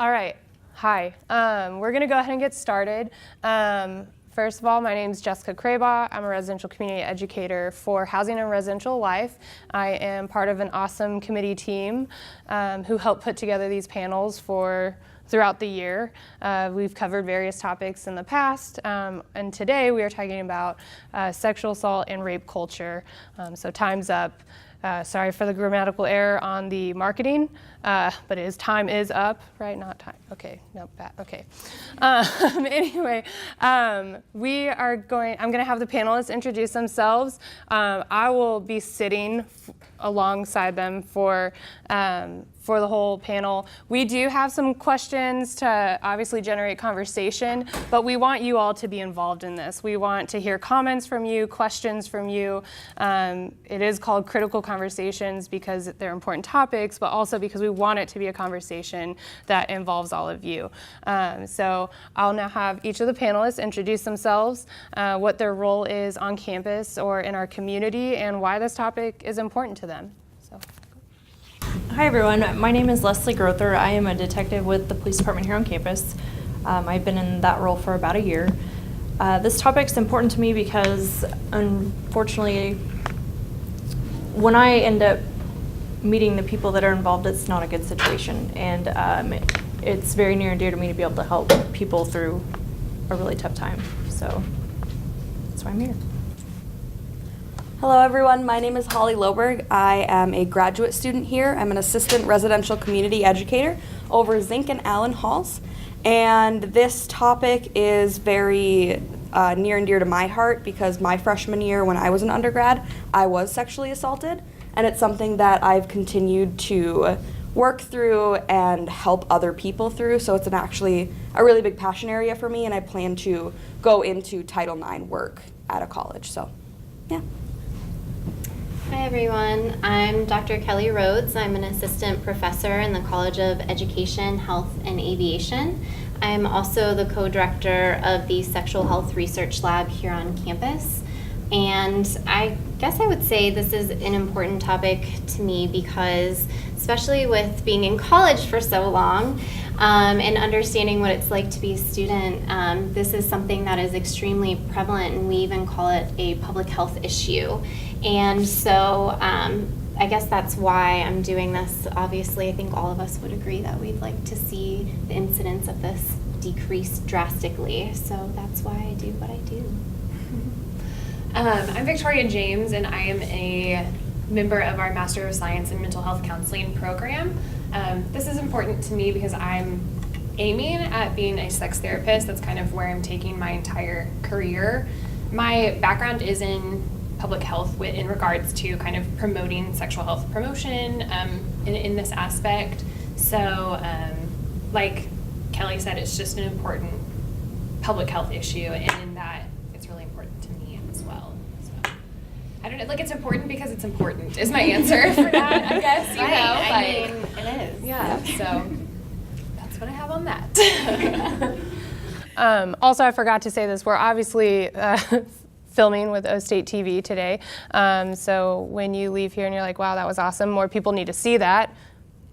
All right, hi. We're gonna go ahead and get started. First of all, my name is Jessica Craybaugh. I'm a residential community educator for Housing and Residential Life. I am part of an awesome committee team who helped put together these panels throughout the year. We've covered various topics in the past, and today we are talking about sexual assault and rape culture. So time's up. Sorry for the grammatical error on the marketing, but it is time is up, right? Not time. Okay, no, bad. Okay. Anyway, I'm going to have the panelists introduce themselves. I will be sitting alongside them for the whole panel. We do have some questions to obviously generate conversation, but we want you all to be involved in this. We want to hear comments from you, questions from you. It is called Critical Conversations because they're important topics, but also because we want it to be a conversation that involves all of you. So I'll now have each of the panelists introduce themselves, what their role is on campus or in our community, and why this topic is important to them. So. Hi everyone, my name is Leslie Grother. I am a detective with the police department here on campus. I've been in that role for about a year. This topic is important to me because unfortunately when I end up meeting the people that are involved, it's not a good situation, and it's very near and dear to me to be able to help people through a really tough time. So that's why I'm here. Hello everyone, my name is Holly Loberg. I am a graduate student here. I'm an assistant residential community educator over Zink and Allen Halls. And this topic is very near and dear to my heart because my freshman year when I was an undergrad, I was sexually assaulted. And it's something that I've continued to work through and help other people through. So it's actually a really big passion area for me, and I plan to go into Title IX work at a college. So, yeah. Hi everyone, I'm Dr. Kelly Rhodes. I'm an assistant professor in the College of Education, Health, and Aviation. I'm also the co-director of the Sexual Health Research Lab here on campus. And I guess I would say this is an important topic to me because, especially with being in college for so long and understanding what it's like to be a student, this is something that is extremely prevalent, and we even call it a public health issue. And so I guess that's why I'm doing this. Obviously, I think all of us would agree that we'd like to see the incidence of this decrease drastically. So that's why I do what I do. I'm Victoria James, and I am a member of our Master of Science in Mental Health Counseling program. This is important to me because I'm aiming at being a sex therapist. That's kind of where I'm taking my entire career. My background is in public health in regards to kind of promoting sexual health promotion in this aspect. So like Kelly said, it's just an important public health issue, and in that it's really important to me as well. So I don't know, like it's important because it's important is my answer for that, I guess, you right. know. I mean, it is. Yeah, so that's what I have on that. Also, I forgot to say this, we're obviously filming with O State TV today. So when you leave here and you're like, wow, that was awesome, more people need to see that.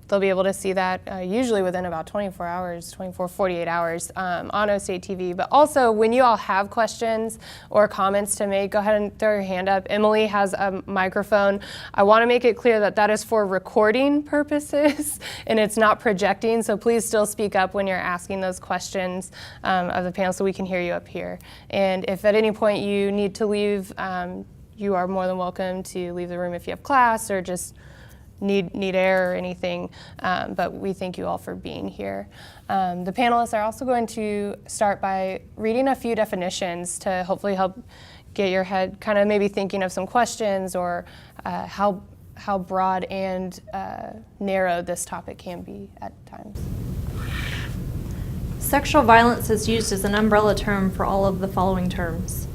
They'll be able to see that usually within about 24 hours, 48 hours on O State TV. But also, when you all have questions or comments to make, go ahead and throw your hand up. Emily has a microphone. I want to make it clear that that is for recording purposes and it's not projecting, so please still speak up when you're asking those questions of the panel so we can hear you up here. And if at any point you need to leave, you are more than welcome to leave the room if you have class or just need air or anything, but we thank you all for being here. The panelists are also going to start by reading a few definitions to hopefully help get your head kind of maybe thinking of some questions or how broad and narrow this topic can be at times. Sexual violence is used as an umbrella term for all of the following terms.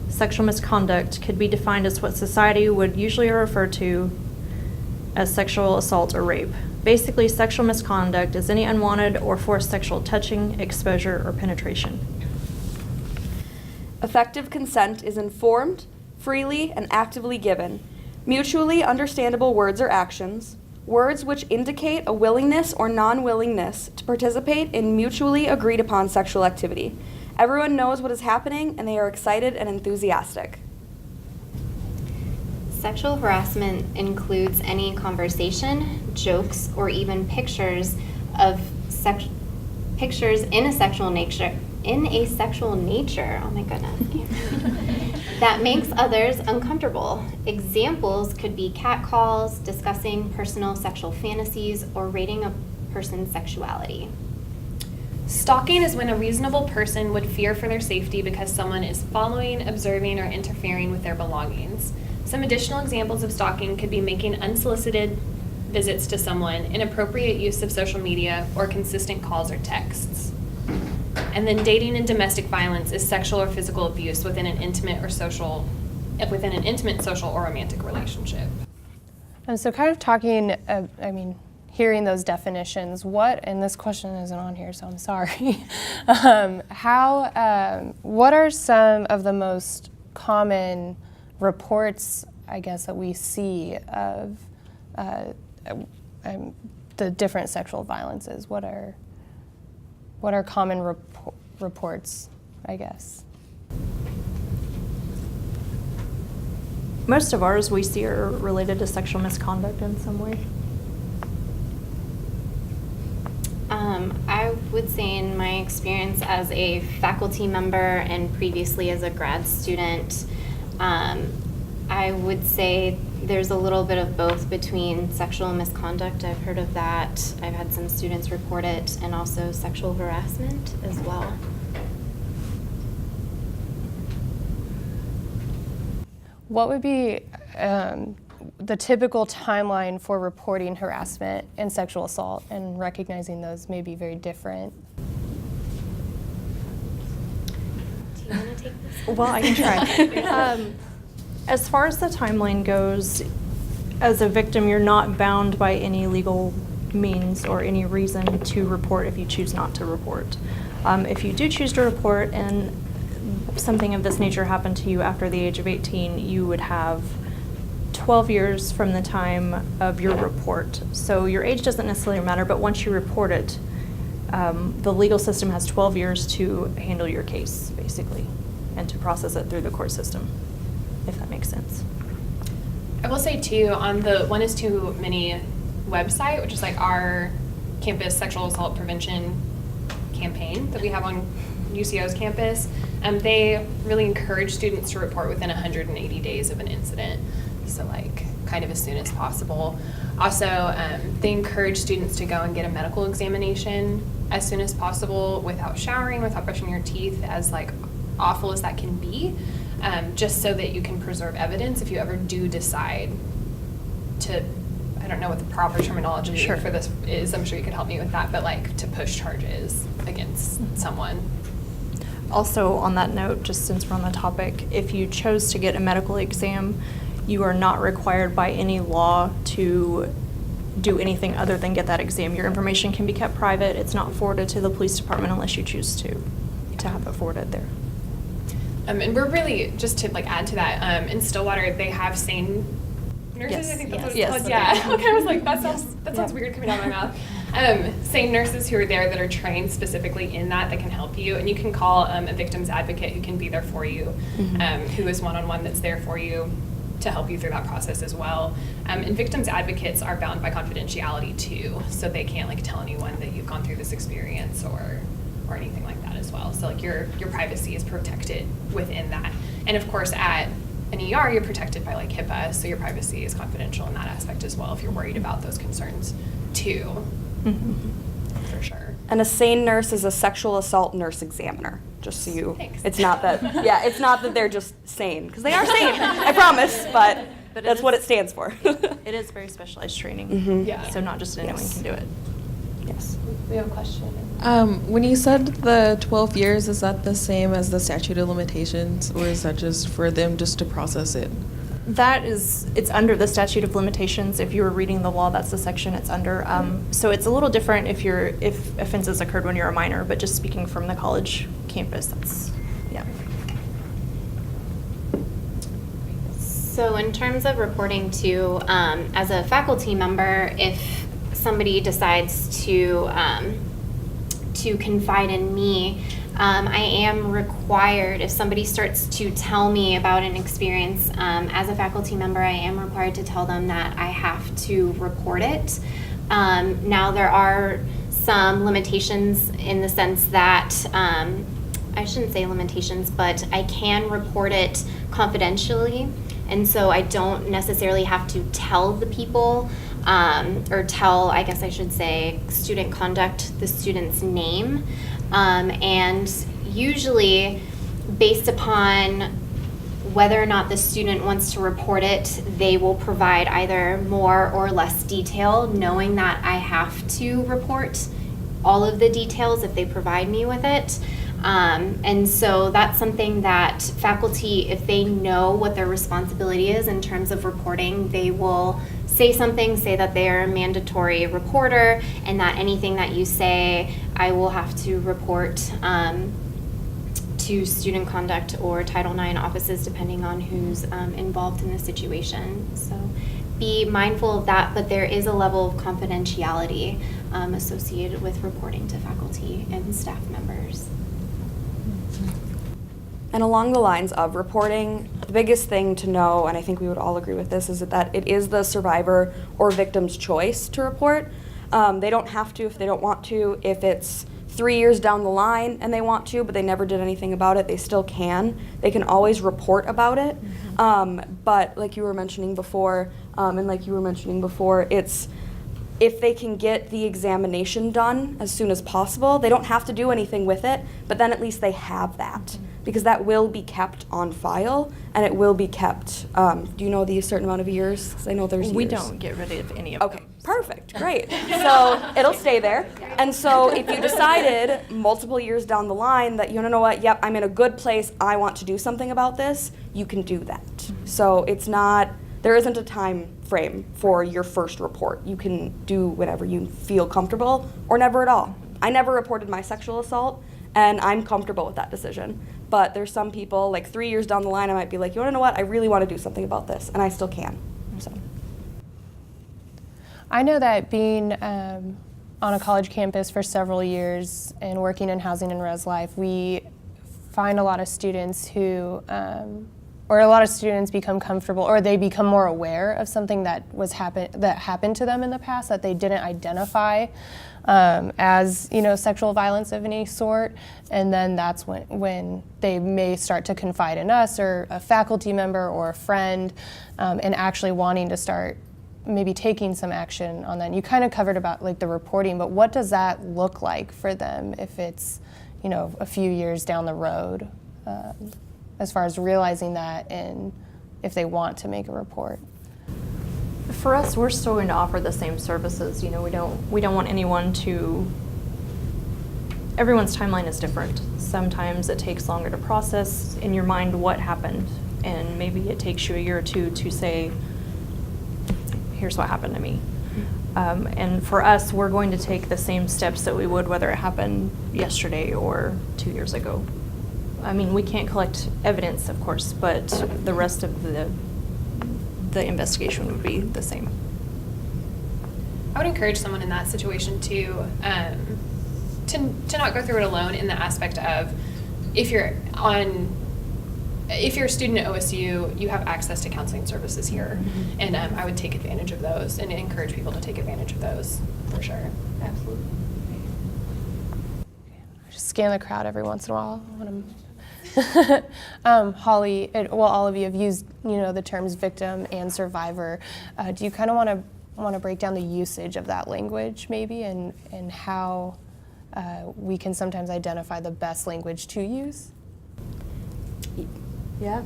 Sexual misconduct could be defined as what society would usually refer to as sexual assault or rape. Basically, sexual misconduct is any unwanted or forced sexual touching, exposure, or penetration. Effective consent is informed, freely, and actively given. Mutually understandable words or actions. Words which indicate a willingness or non-willingness to participate in mutually agreed upon sexual activity. Everyone knows what is happening and they are excited and enthusiastic. Sexual harassment includes any conversation, jokes, or even pictures of pictures in a sexual nature. Oh my goodness. That makes others uncomfortable. Examples could be catcalls, discussing personal sexual fantasies, or rating a person's sexuality. Stalking is when a reasonable person would fear for their safety because someone is following, observing, or interfering with their belongings. Some additional examples of stalking could be making unsolicited visits to someone, inappropriate use of social media, or consistent calls or texts. And then dating and domestic violence is sexual or physical abuse within an intimate, social or romantic relationship. And so kind of talking, hearing those definitions, and this question isn't on here, so I'm sorry. What are some of the most common reports, I guess, that we see of the different sexual violences? What are common reports, I guess? Most of ours we see are related to sexual misconduct in some way. I would say in my experience as a faculty member and previously as a grad student, I would say there's a little bit of both between sexual misconduct, I've heard of that, I've had some students report it, and also sexual harassment as well. What would be the typical timeline for reporting harassment and sexual assault, and recognizing those may be very different? Do you want to take this? Well, I can try. As far as the timeline goes, as a victim, you're not bound by any legal means or any reason to report if you choose not to report. If you do choose to report and something of this nature happened to you after the age of 18, you would have 12 years from the time of your report. So your age doesn't necessarily matter, but once you report it, the legal system has 12 years to handle your case, basically, and to process it through the court system, if that makes sense. I will say too, on the One Is Too Many website, which is like our campus sexual assault prevention campaign that we have on UCO's campus, they really encourage students to report within 180 days of an incident. So like kind of as soon as possible. Also, they encourage students to go and get a medical examination as soon as possible without showering, without brushing your teeth, as like awful as that can be, just so that you can preserve evidence if you ever do decide to, I don't know what the proper terminology for this is, I'm sure you could help me with that, but like to push charges against someone. Also, on that note, just since we're on the topic, if you chose to get a medical exam, you are not required by any law to do anything other than get that exam. Your information can be kept private. It's not forwarded to the police department unless you choose to have it forwarded there. And we're really, just to like add to that, in Stillwater they have SANE nurses, Yes. I think that's what Yes. it's called. Yeah. Okay, I was like, that sounds weird coming out of my mouth. SANE nurses who are there that are trained specifically in that can help you, and you can call a victim's advocate who can be there for you, who is one-on-one that's there for you to help you through that process as well. And victims advocates are bound by confidentiality too, so they can't like tell anyone that you've gone through this experience or anything like that as well. So like your privacy is protected within that. And of course at an ER you're protected by like HIPAA, so your privacy is confidential in that aspect as well if you're worried about those concerns too. For sure. And a SANE nurse is a sexual assault nurse examiner. Just so you, Thanks. it's not that they're just sane, because they are sane, I promise, but that's what it stands for. It is very specialized training, Yeah. so not just anyone can do it. Yes. We have a question. When you said the 12 years, is that the same as the statute of limitations, or is that just for them just to process it? It's under the statute of limitations. If you were reading the law, that's the section it's under. So it's a little different if offenses occurred when you're a minor, but just speaking from the college campus, that's, yeah. So in terms of reporting to, as a faculty member, if somebody decides to confide in me, I am required, if somebody starts to tell me about an experience, as a faculty member, I am required to tell them that I have to report it. Now there are some limitations in the sense that, I shouldn't say limitations, but I can report it confidentially, and so I don't necessarily have to tell the people, or tell, I guess I should say, student conduct, the student's name. And usually, based upon whether or not the student wants to report it, they will provide either more or less detail, knowing that I have to report all of the details if they provide me with it. And so that's something that faculty, if they know what their responsibility is in terms of reporting, they will say something, say that they are a mandatory reporter, and that anything that you say, I will have to report to student conduct or Title IX offices, depending on who's involved in the situation. So be mindful of that, but there is a level of confidentiality associated with reporting to faculty and staff members. And along the lines of reporting, the biggest thing to know, and I think we would all agree with this, is that it is the survivor or victim's choice to report. They don't have to if they don't want to. If it's 3 years down the line and they want to, but they never did anything about it, they still can. They can always report about it. But like you were mentioning before, it's if they can get the examination done as soon as possible, they don't have to do anything with it, but then at least they have that, because that will be kept on file, and it will be kept, do you know the certain amount of years? 'Cause I know there's We years. don't get rid of any of Okay, them. perfect, great. So it'll stay there. And so if you decided multiple years down the line that, you know what, yep, I'm in a good place, I want to do something about this, you can do that. So it's not, there isn't a time frame for your first report. You can do whatever you feel comfortable, or never at all. I never reported my sexual assault, and I'm comfortable with that decision. But there's some people, like 3 years down the line, I might be like, you wanna know what, I really wanna do something about this, and I still can, so. I know that being on a college campus for several years and working in housing and res life, we find a lot of students who, or a lot of students become comfortable, or they become more aware of something that happened to them in the past that they didn't identify as, sexual violence of any sort, and then that's when they may start to confide in us or a faculty member or a friend, and actually wanting to start maybe taking some action on that. And you kind of covered about like the reporting, but what does that look like for them if it's, a few years down the road, as far as realizing that and if they want to make a report? For us, we're still going to offer the same services. We don't want anyone to. Everyone's timeline is different. Sometimes it takes longer to process in your mind what happened, and maybe it takes you a year or two to say, here's what happened to me. And for us, we're going to take the same steps that we would whether it happened yesterday or 2 years ago. I mean, we can't collect evidence, of course, but the rest of the investigation would be the same. I would encourage someone in that situation to not go through it alone, in the aspect of if you're a student at OSU, you have access to counseling services here, and I would take advantage of those and encourage people to take advantage of those, for sure. Absolutely. I just scan the crowd every once in a while when I'm Holly, all of you have used, the terms victim and survivor. Do you kind of want to break down the usage of that language, maybe, and how we can sometimes identify the best language to use? Yeah.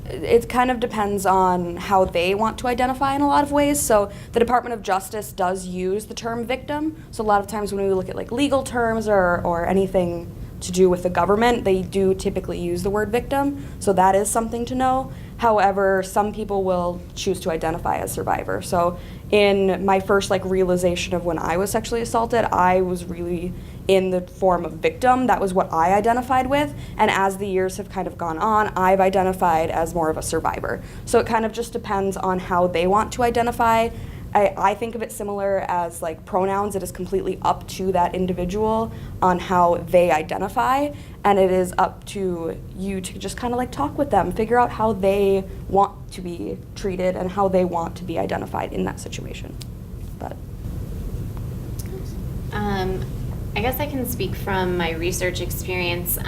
It kind of depends on how they want to identify in a lot of ways. So the Department of Justice does use the term victim. So a lot of times when we look at like legal terms or anything to do with the government, they do typically use the word victim. So that is something to know. However, some people will choose to identify as survivor. So in my first realization of when I was sexually assaulted, I was really in the form of victim. That was what I identified with, and as the years have kind of gone on, I've identified as more of a survivor. So it kind of just depends on how they want to identify. I think of it similar as like pronouns. It is completely up to that individual on how they identify, and it is up to you to just kind of like talk with them, figure out how they want to be treated and how they want to be identified in that situation. But I guess I can speak from my research experience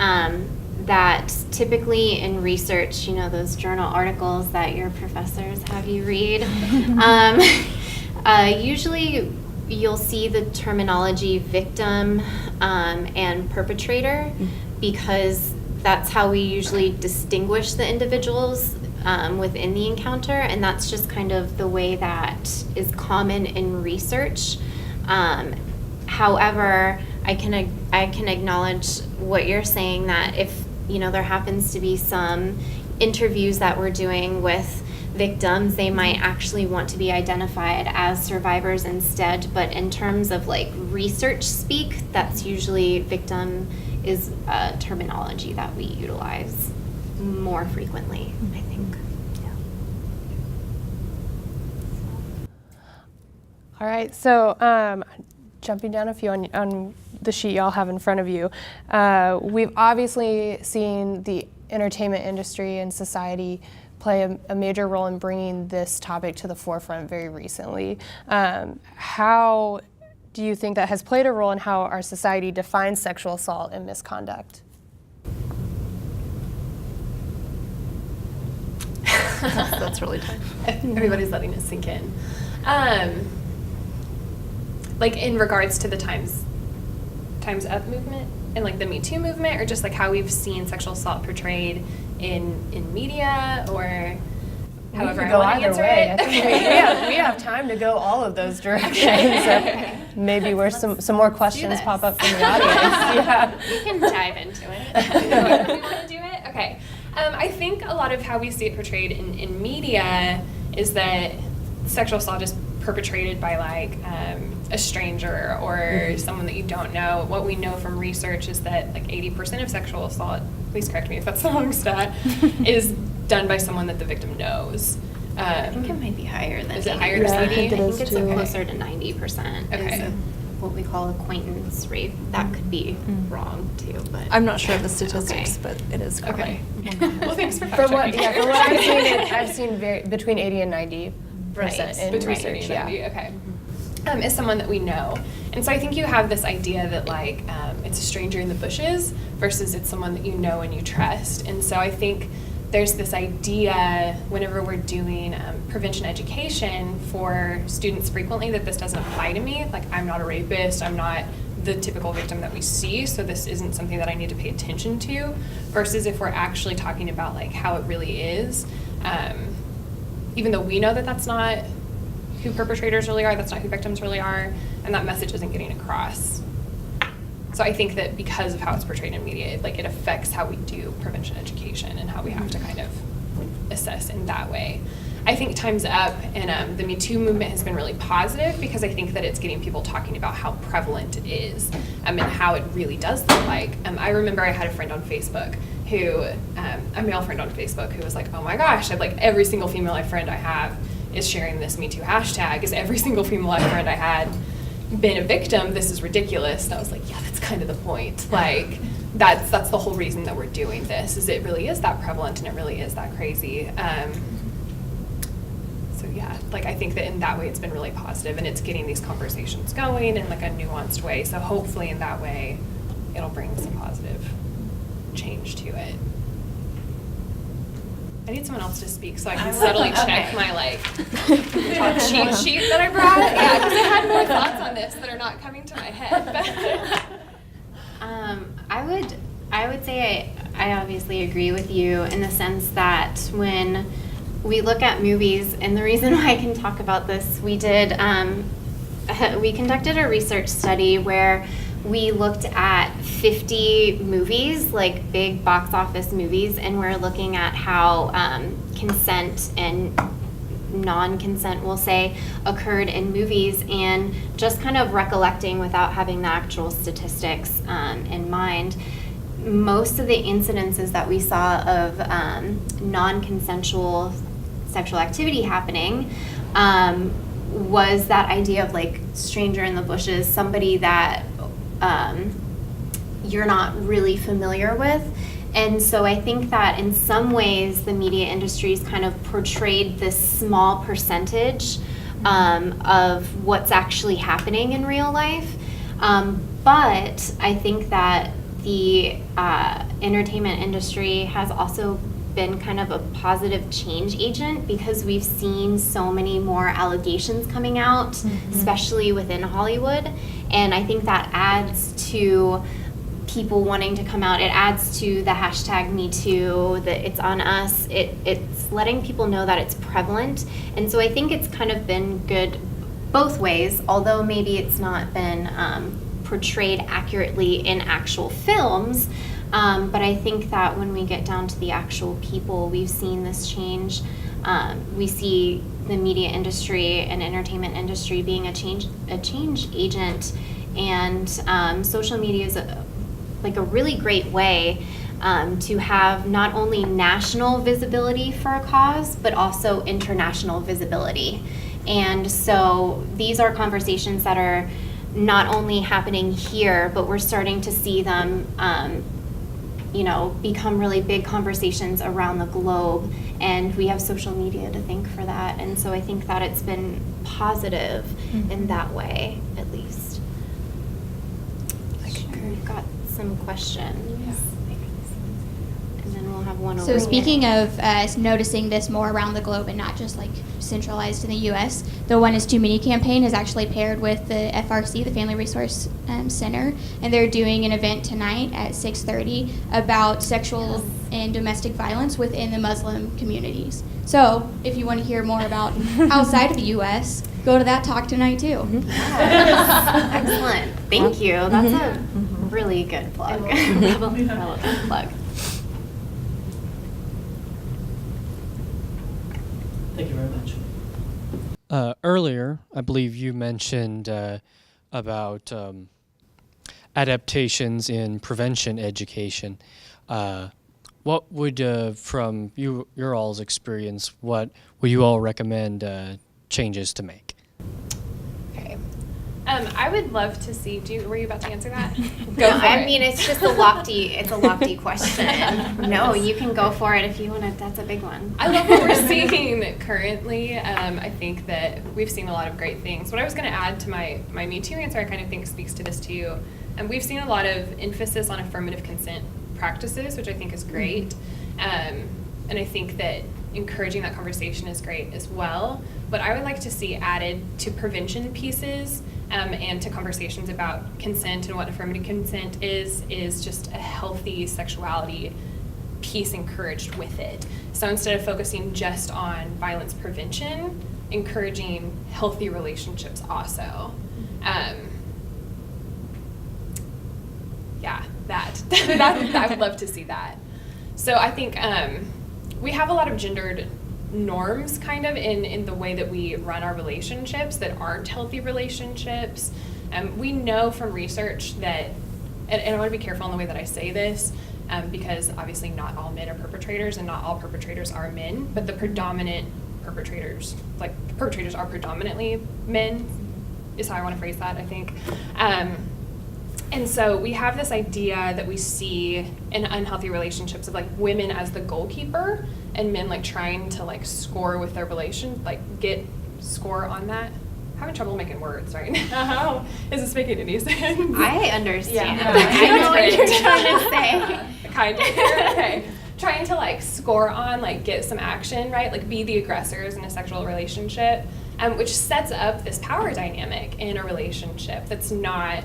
that typically in research, you know, those journal articles that your professors have you read, usually you'll see the terminology victim and perpetrator because that's how we usually distinguish the individuals within the encounter, and that's just kind of the way that is common in research. However, I can acknowledge what you're saying, that if, you know, there happens to be some interviews that we're doing with victims, they might actually want to be identified as survivors instead. But in terms of like research speak, that's usually victim is a terminology that we utilize more frequently, I think. All right, so jumping down a few on the sheet y'all have in front of you, we've obviously seen the entertainment industry and society play a major role in bringing this topic to the forefront very recently. How do you think that has played a role in how our society defines sexual assault and misconduct? That's really tough. Everybody's letting it sink in. Like in regards to the Time's Up movement and like the Me Too movement, or just like how we've seen sexual assault portrayed in media, or however I want to answer it. I think we have time to go all of those directions. So maybe where some more questions pop up from the audience. Yeah. We can dive into it. We want to do it? Okay. I think a lot of how we see it portrayed in media is that sexual assault is perpetrated by like a stranger or someone that you don't know. What we know from research is that like 80% of sexual assault, please correct me if that's the wrong stat, is done by someone that the victim knows. I think it might be higher than 80%. Is it higher than 80? I think it I is think it's too. closer to 90%. Okay. Is what we call acquaintance rape. That could be wrong too, but I'm not sure of the statistics, Okay. but it is correct. Okay. Well, thanks for From what, fact-checking. from what I've seen between 80 and 90% Right. in Between research. 80 and Yeah. 90, okay. Is someone that we know. And so I think you have this idea that like it's a stranger in the bushes versus it's someone that you know and you trust. And so I think there's this idea whenever we're doing prevention education for students frequently that this doesn't apply to me. Like I'm not a rapist, I'm not the typical victim that we see, so this isn't something that I need to pay attention to, versus if we're actually talking about like how it really is. Even though we know that that's not who perpetrators really are, that's not who victims really are, and that message isn't getting across. So I think that because of how it's portrayed in media, it affects how we do prevention education and how we have to kind of assess in that way. I think Time's Up and the Me Too movement has been really positive because I think that it's getting people talking about how prevalent it is and how it really does look like. I remember I had a friend on Facebook who, a male friend on Facebook who was like, oh my gosh, every single female friend I have is sharing this Me Too hashtag. Is every single female friend I had been a victim? This is ridiculous. And I was like, yeah, that's kind of the point. Like, that's the whole reason that we're doing this, is it really is that prevalent and it really is that crazy. So yeah, I think that in that way it's been really positive and it's getting these conversations going in a nuanced way. So hopefully in that way it'll bring some positive change to it. I need someone else to speak so I can subtly check my cheat sheet that I brought. Yeah, because I had more thoughts on this that are not coming to my head. I would say I obviously agree with you in the sense that when we look at movies, and the reason why I can talk about this, we conducted a research study where we looked at 50 movies, big box office movies, and we're looking at how consent and non-consent, we'll say, occurred in movies, and just kind of recollecting without having the actual statistics in mind, most of the incidences that we saw of non-consensual sexual activity happening was that idea of like stranger in the bushes, somebody that you're not really familiar with. And so I think that in some ways the media industry's kind of portrayed this small percentage of what's actually happening in real life. But I think that the entertainment industry has also been kind of a positive change agent, because we've seen so many more allegations coming out, especially within Hollywood. And I think that adds to people wanting to come out. It adds to the hashtag #MeToo, that it's on us. It's letting people know that it's prevalent. And so I think it's kind of been good both ways, although maybe it's not been portrayed accurately in actual films. But I think that when we get down to the actual people, we've seen this change. We see the media industry and entertainment industry being a change agent, and social media is a really great way to have not only national visibility for a cause, but also international visibility. And so these are conversations that are not only happening here, but we're starting to see them become really big conversations around the globe, and we have social media to thank for that. And so I think that it's been positive in that way, at least. We've got some questions. And then we'll have one over So here. speaking of noticing this more around the globe and not just like centralized in the U.S., the One Is Too Many campaign is actually paired with the FRC, the Family Resource Center, and they're doing an event tonight at 6:30 about sexual and domestic violence within the Muslim communities. So if you want to hear more about outside of the U.S., go to that talk tonight too. Excellent. Thank you. That's a really good plug. Relevant plug. Thank you very much. Earlier, I believe you mentioned about adaptations in prevention education. What would, from your all's experience, what would you all recommend changes to make? Okay. I would love to see. Were you about to answer that? No, I mean, it's just a lofty question. No, you can go for it if you want to. That's a big one. I love what we're seeing currently. I think that we've seen a lot of great things. What I was going to add to my Me Too answer, I kind of think speaks to this too. And we've seen a lot of emphasis on affirmative consent practices, which I think is great. And I think that encouraging that conversation is great as well. But I would like to see added to prevention pieces and to conversations about consent and what affirmative consent is just a healthy sexuality piece encouraged with it. So instead of focusing just on violence prevention, encouraging healthy relationships also. That I would love to see that. So I think we have a lot of gendered norms kind of in the way that we run our relationships that aren't healthy relationships. We know from research that, and I want to be careful in the way that I say this, because obviously not all men are perpetrators and not all perpetrators are men, but the predominant perpetrators are predominantly men, is how I want to phrase that, I think. And so we have this idea that we see in unhealthy relationships of like women as the goalkeeper and men like trying to like score with their relation, like get score on that. I'm having trouble making words right now. Is this making any sense? I understand. Yeah. I know what you're trying to say. Kind of. Okay. Trying to like score on, like get some action, right? Like be the aggressors in a sexual relationship, which sets up this power dynamic in a relationship that's not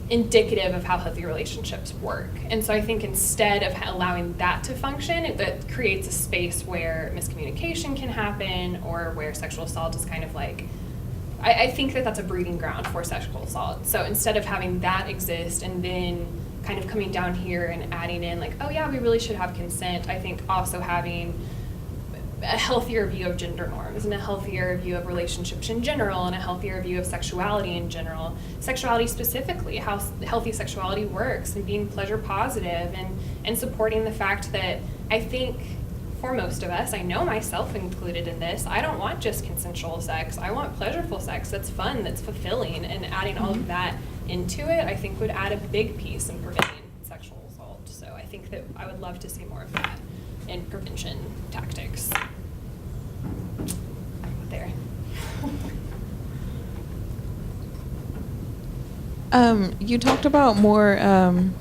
indicative of how healthy relationships work. And so I think instead of allowing that to function, that creates a space where miscommunication can happen or where sexual assault is kind of like, I think that that's a breeding ground for sexual assault. So instead of having that exist and then kind of coming down here and adding in like, oh yeah, we really should have consent, I think also having a healthier view of gender norms and a healthier view of relationships in general and a healthier view of sexuality in general. Sexuality specifically, how healthy sexuality works, and being pleasure positive, and supporting the fact that I think for most of us, I know myself included in this, I don't want just consensual sex. I want pleasureful sex that's fun, that's fulfilling, and adding all of that into it, I think would add a big piece in preventing sexual assault. So I think that I would love to see more of that in prevention tactics. There. You talked about more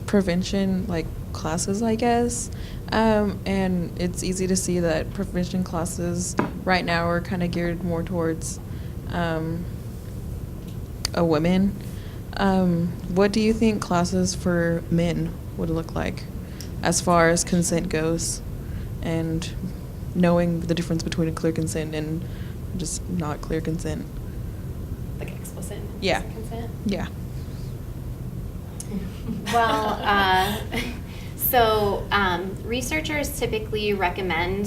prevention, like classes, I guess, and it's easy to see that prevention classes right now are kind of geared more towards a women. What do you think classes for men would look like as far as consent goes, and knowing the difference between a clear consent and just not clear consent? Like explicit and Yeah. implicit consent? Yeah. Well, so researchers typically recommend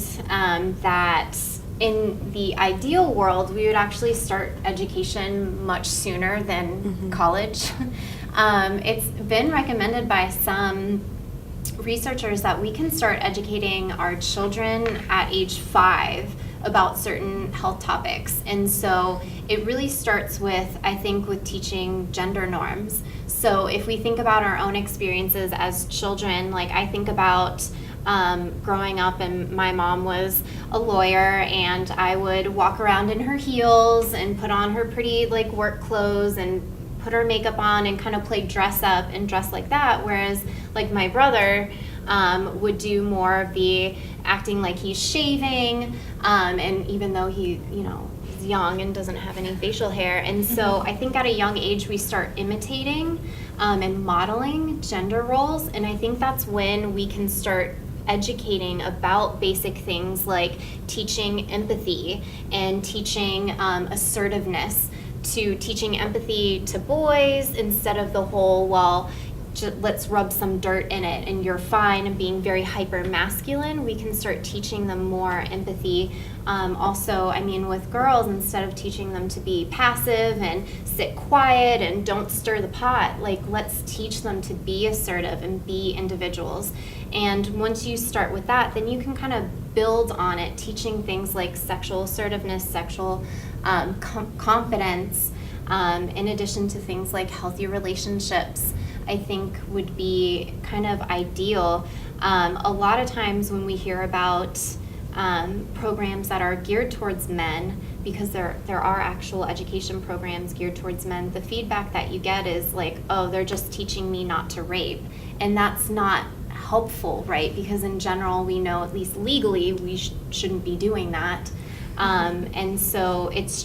that in the ideal world, we would actually start education much sooner than college. It's been recommended by some researchers that we can start educating our children at age 5 about certain health topics. And so it really starts with, I think, with teaching gender norms. So if we think about our own experiences as children, like I think about growing up, and my mom was a lawyer, and I would walk around in her heels and put on her pretty like work clothes and put her makeup on and kind of play dress up and dress like that, whereas like my brother would do more of the acting like he's shaving, and even though he, you know, is young and doesn't have any facial hair. And so I think at a young age we start imitating and modeling gender roles, and I think that's when we can start educating about basic things like teaching empathy and teaching assertiveness, to teaching empathy to boys instead of the whole, well, let's rub some dirt in it and you're fine, and being very hyper masculine. We can start teaching them more empathy. Also, I mean, with girls, instead of teaching them to be passive and sit quiet and don't stir the pot, like let's teach them to be assertive and be individuals. And once you start with that, then you can kind of build on it, teaching things like sexual assertiveness, sexual confidence, in addition to things like healthy relationships, I think would be kind of ideal. A lot of times when we hear about programs that are geared towards men, because there are actual education programs geared towards men, the feedback that you get is like, oh, they're just teaching me not to rape. And that's not helpful, right? Because in general, we know, at least legally, we shouldn't be doing that. And so it's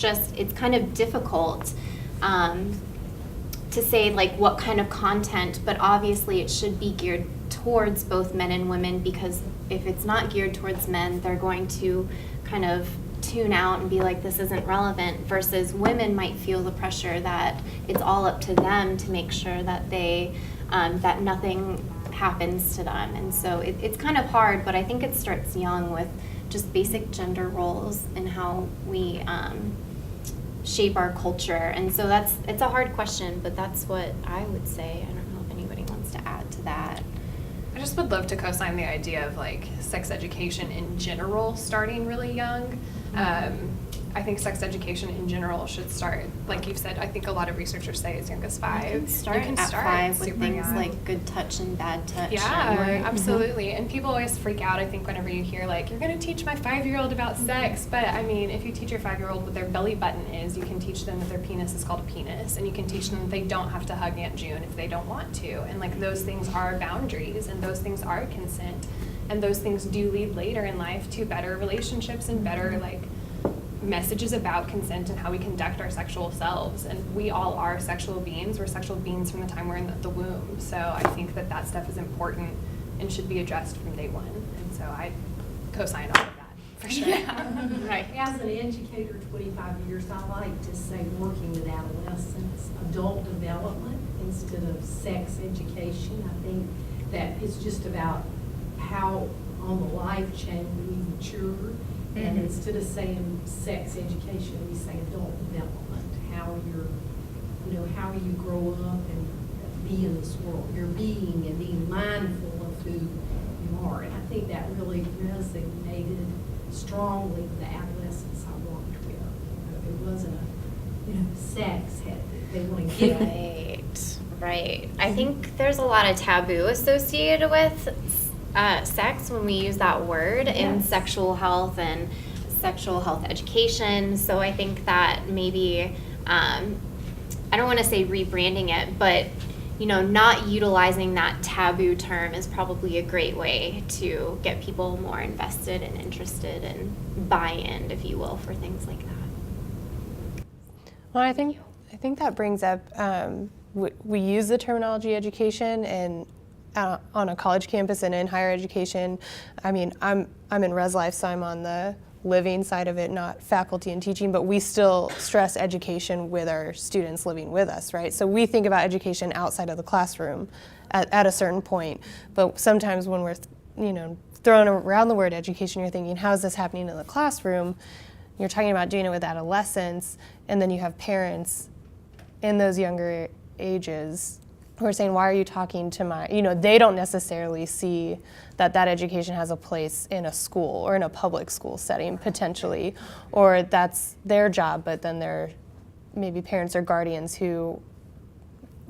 kind of difficult to say like what kind of content, but obviously it should be geared towards both men and women, because if it's not geared towards men, they're going to kind of tune out and be like, this isn't relevant, versus women might feel the pressure that it's all up to them to make sure that they that nothing happens to them. And so it's kind of hard, but I think it starts young with just basic gender roles and how we shape our culture. And so it's a hard question, but that's what I would say. I don't know if anybody wants to add to that. I just would love to co-sign the idea of like sex education in general starting really young. I think sex education in general should start, like you've said, I think a lot of researchers say as young as 5. You can start at 5 with things like good touch and bad touch. Yeah, absolutely. And people always freak out, I think, whenever you hear like, you're going to teach my 5-year-old about sex. But I mean, if you teach your 5-year-old what their belly button is, you can teach them that their penis is called a penis. And you can teach them that they don't have to hug Aunt June if they don't want to. And like those things are boundaries, and those things are consent. And those things do lead later in life to better relationships and better like messages about consent and how we conduct our sexual selves. And we all are sexual beings. We're sexual beings from the time we're in the womb. So I think that stuff is important and should be addressed from day one. And so I co-sign all of that for sure. Yeah. Right. As an educator, 25 years, I like to say working with adolescents, adult development instead of sex education. I think that it's just about how on the life chain we mature And instead of saying sex education, we say adult development, how you grow up and be in this world. You're being and being mindful of who you are. And I think that really resonated strongly with the adolescents I worked with. It wasn't sex. They want to get it. Right. I think there's a lot of taboo associated with sex when we use that word in sexual health and sexual health education. So I think that maybe, I don't want to say rebranding it, but not utilizing that taboo term is probably a great way to get people more invested and interested and buy-in, if you will, for things like that. Well, I think that brings up, we use the terminology education and on a college campus and in higher education. I mean, I'm in res life, so I'm on the living side of it, not faculty and teaching, but we still stress education with our students living with us, right? So we think about education outside of the classroom at a certain point, but sometimes when we're, throwing around the word education, you're thinking, how is this happening in the classroom? You're talking about doing it with adolescents, and then you have parents in those younger ages who are saying, why are you talking to my, they don't necessarily see that education has a place in a school or in a public school setting potentially, or that's their job, but then they're maybe parents or guardians who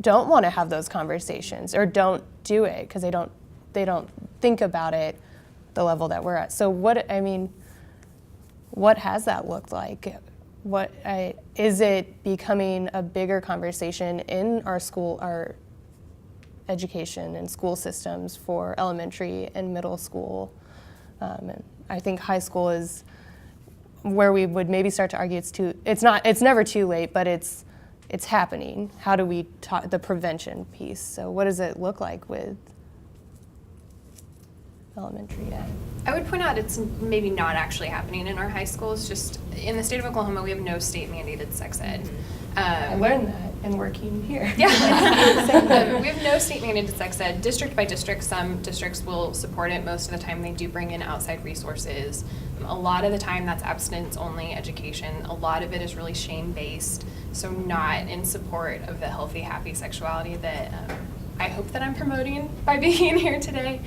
don't want to have those conversations or don't do it because they don't think about it the level that we're at. So what has that looked like? Is it becoming a bigger conversation in our education and school systems for elementary and middle school? And I think high school is where we would maybe start to argue it's never too late, but it's happening. How do we talk the prevention piece? So what does it look like with elementary ed? I would point out it's maybe not actually happening in our high schools. Just in the state of Oklahoma, we have no state mandated sex ed. I learned that in working here. Yeah. We have no state mandated sex ed. District by district, some districts will support it. Most of the time they do bring in outside resources. A lot of the time that's abstinence only education. A lot of it is really shame based, so not in support of the healthy, happy sexuality that I hope that I'm promoting by being here today.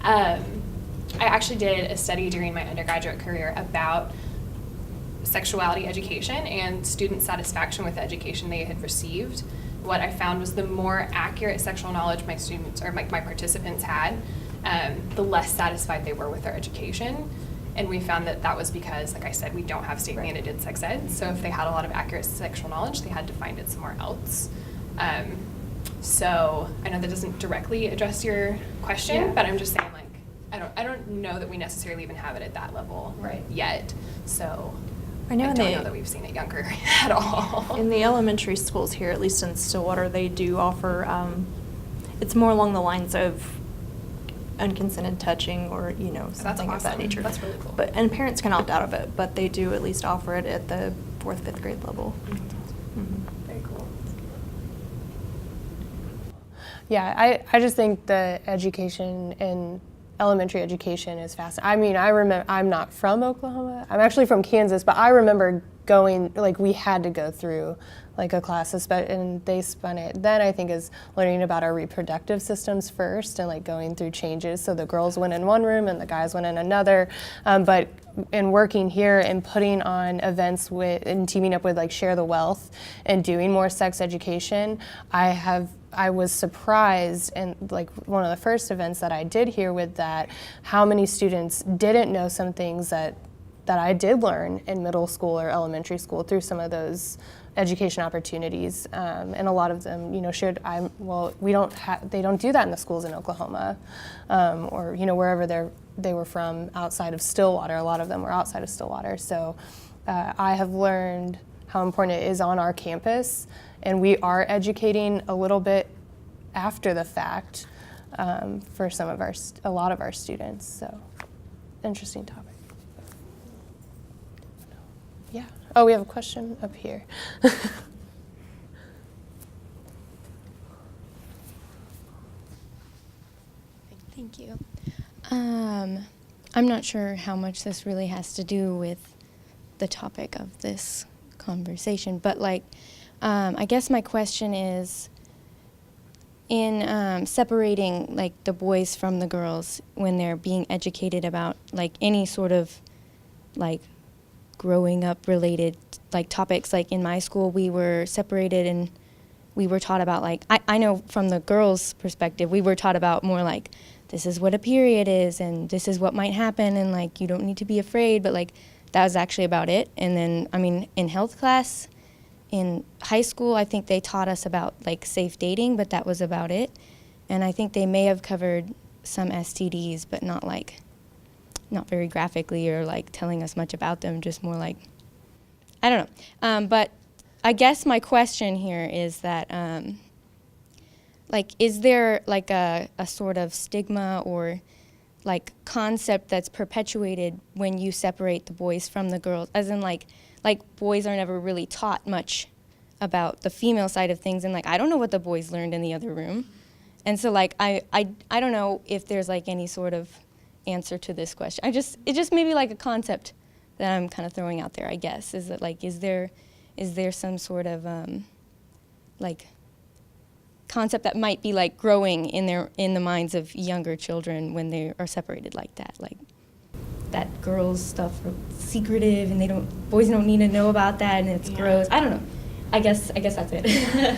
I actually did a study during my undergraduate career about sexuality education and student satisfaction with the education they had received. What I found was the more accurate sexual knowledge my students or my participants had, the less satisfied they were with their education. And we found that was because, like I said, we don't have state mandated sex ed. So if they had a lot of accurate sexual knowledge, they had to find it somewhere else. So I know that doesn't directly address your question, but I'm just saying, like, I don't know that we necessarily even have it at that level yet. So I don't know that we've seen it younger at all. In the elementary schools here, at least in Stillwater, they do offer, it's more along the lines of unconsented touching or, something of that nature. That's really cool. And parents can opt out of it, but they do at least offer it at the 4th, 5th grade level. Mm-hmm. Very cool. Yeah, I just think the education in elementary education is fascinating. I mean, I remember, I'm not from Oklahoma. I'm actually from Kansas, but I remember going, like, we had to go through like a class, and they spun it. Then I think is learning about our reproductive systems first and like going through changes. So the girls went in one room and the guys went in another. But in working here and putting on events and teaming up with like Share the Wealth and doing more sex education, I was surprised, and like one of the first events that I did here with that, how many students didn't know some things that I did learn in middle school or elementary school through some of those education opportunities, and a lot of them, shared. They don't do that in the schools in Oklahoma, or wherever they were from outside of Stillwater. A lot of them were outside of Stillwater. So I have learned how important it is on our campus, and we are educating a little bit after the fact for a lot of our students. So interesting topic. Yeah. Oh, we have a question up here. Thank you. I'm not sure how much this really has to do with the topic of this conversation, but like, I guess my question is, in separating like the boys from the girls when they're being educated about like any sort of like growing up related like topics, like in my school we were separated and we were taught about like, I know from the girls' perspective, we were taught about more like, this is what a period is and this is what might happen and like you don't need to be afraid, but like that was actually about it. And then, I mean, in health class, in high school, I think they taught us about like safe dating, but that was about it. And I think they may have covered some STDs, but not very graphically or like telling us much about them, just more like, I don't know. But I guess my question here is that, like, is there like a sort of stigma or like concept that's perpetuated when you separate the boys from the girls, as in like boys are never really taught much about the female side of things, and like I don't know what the boys learned in the other room, and so like I don't know if there's like any sort of answer to this question. It just may be like a concept that I'm kind of throwing out there, I guess. Is it like, is there some sort of like concept that might be like growing in the minds of younger children when they are separated like that, like that girls stuff are secretive and boys don't need to know about that and it's gross. I don't know. I guess that's it.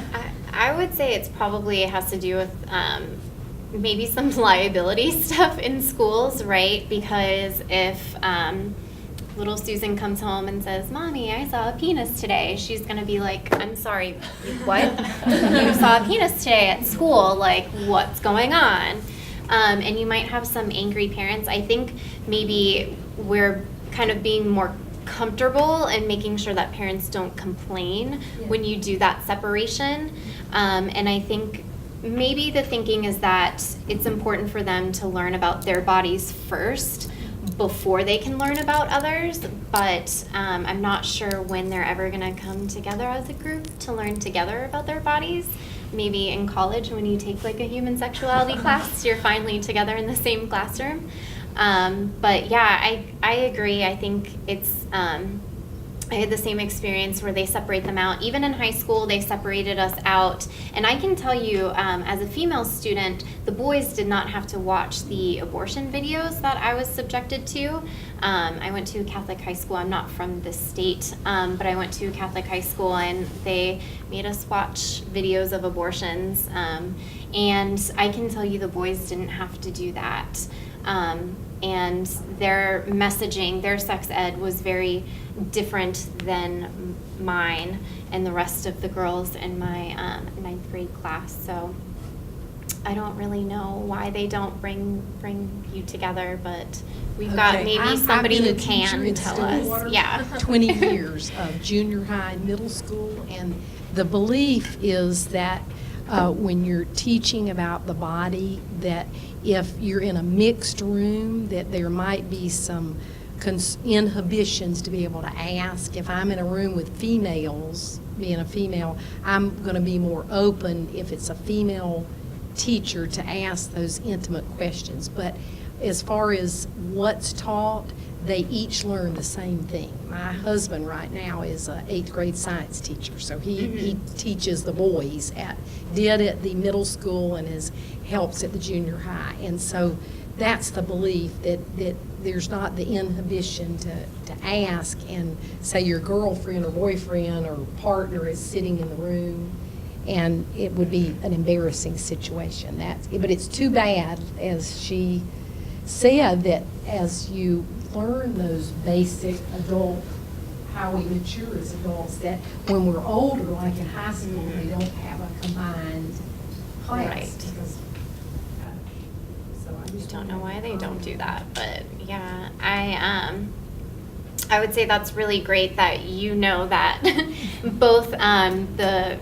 I would say it's probably has to do with maybe some liability stuff in schools, right? Because if little Susan comes home and says, "Mommy, I saw a penis today," she's going to be like, "I'm sorry, what? You saw a penis today at school, like what's going on?" And you might have some angry parents. I think maybe we're kind of being more comfortable and making sure that parents don't complain when you do that separation. And I think maybe the thinking is that it's important for them to learn about their bodies first before they can learn about others, but I'm not sure when they're ever going to come together as a group to learn together about their bodies. Maybe in college when you take like a human sexuality class, you're finally together in the same classroom. But yeah, I agree. I think it's, I had the same experience where they separate them out. Even in high school, they separated us out. And I can tell you, as a female student, the boys did not have to watch the abortion videos that I was subjected to. I went to a Catholic high school. I'm not from this state, but I went to a Catholic high school and they made us watch videos of abortions. And I can tell you the boys didn't have to do that. And their messaging, their sex ed was very different than mine and the rest of the girls in my 9th grade class. So I don't really know why they don't bring you together, but we've got maybe somebody who can tell us. Yeah. 20 years of junior high, middle school, and the belief is that when you're teaching about the body, that if you're in a mixed room, that there might be some inhibitions to be able to ask. If I'm in a room with females, being a female, I'm going to be more open if it's a female teacher to ask those intimate questions. But as far as what's taught, they each learn the same thing. My husband right now is an 8th grade science teacher, so he teaches the boys did at the middle school and helps at the junior high. And so that's the belief that there's not the inhibition to ask and say your girlfriend or boyfriend or partner is sitting in the room, and it would be an embarrassing situation. But it's too bad, as she said, that as you learn those basic adult, how we mature as adults, that when we're older, like in high school, they don't have a combined class. Right. Because, so I just don't know why they don't do that, but yeah, I would say that's really great that you know that both the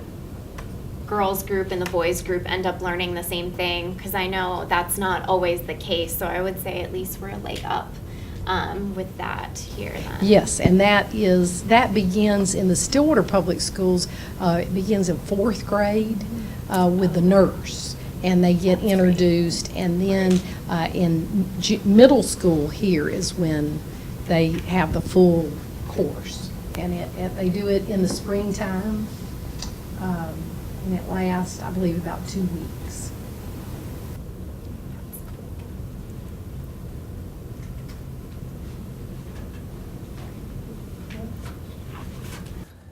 girls group and the boys group end up learning the same thing, because I know that's not always the case. So I would say at least we're a leg up with that here then. Yes, and that begins in the Stillwater Public Schools. It begins in 4th grade with the nurse. and they get introduced, and then in middle school here is when they have the full course, and they do it in the springtime, and it lasts, I believe, about 2 weeks.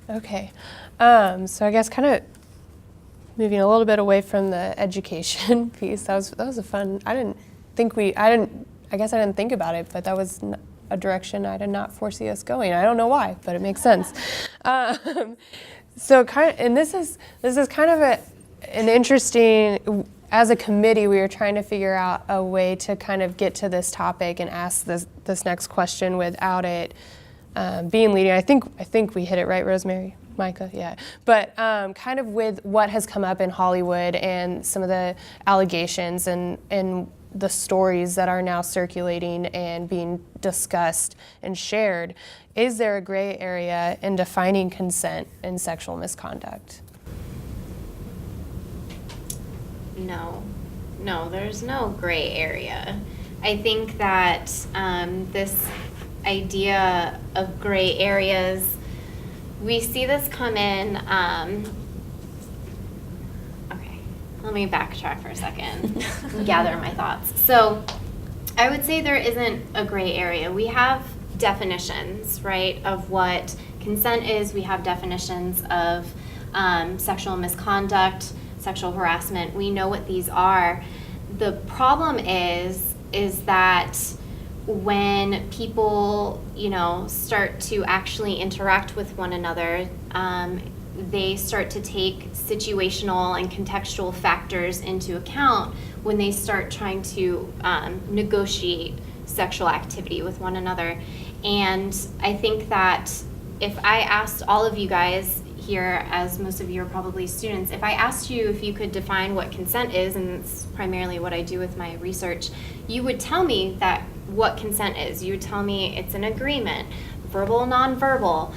Okay, so I guess kind of moving a little bit away from the education piece. That was a fun. I guess I didn't think about it, but that was a direction I did not foresee us going. I don't know why, but it makes sense. So this is kind of an interesting. As a committee, we were trying to figure out a way to kind of get to this topic and ask this next question without it being leading. I think we hit it right, Rosemary, Micah, yeah. But kind of with what has come up in Hollywood and some of the allegations and the stories that are now circulating and being discussed and shared, is there a gray area in defining consent in sexual misconduct? No, there's no gray area. I think that this idea of gray areas, we see this come in, okay, let me backtrack for a second and gather my thoughts. So I would say there isn't a gray area. We have definitions, right, of what consent is. We have definitions of sexual misconduct, sexual harassment. We know what these are. The problem is that when people, start to actually interact with one another, they start to take situational and contextual factors into account when they start trying to negotiate sexual activity with one another. And I think that if I asked all of you guys here, as most of you are probably students, if I asked you if you could define what consent is, and it's primarily what I do with my research, you would tell me that what consent is. You would tell me it's an agreement, verbal, nonverbal,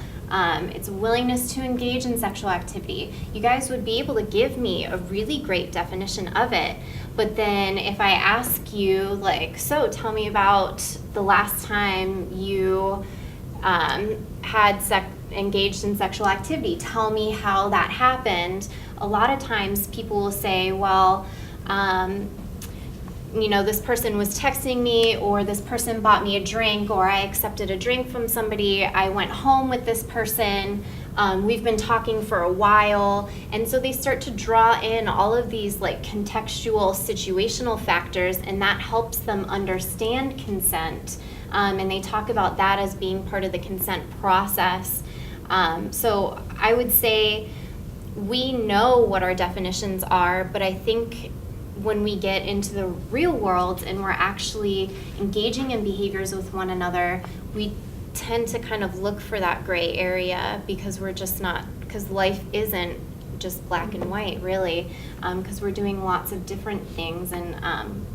it's a willingness to engage in sexual activity. You guys would be able to give me a really great definition of it. But then if I ask you, so tell me about the last time you engaged in sexual activity, tell me how that happened. A lot of times people will say, well, this person was texting me, or this person bought me a drink, or I accepted a drink from somebody, I went home with this person, we've been talking for a while. And so they start to draw in all of these contextual, situational factors, and that helps them understand consent. And they talk about that as being part of the consent process. So I would say we know what our definitions are, but I think when we get into the real world and we're actually engaging in behaviors with one another, we tend to kind of look for that gray area because because life isn't just black and white, really, because we're doing lots of different things and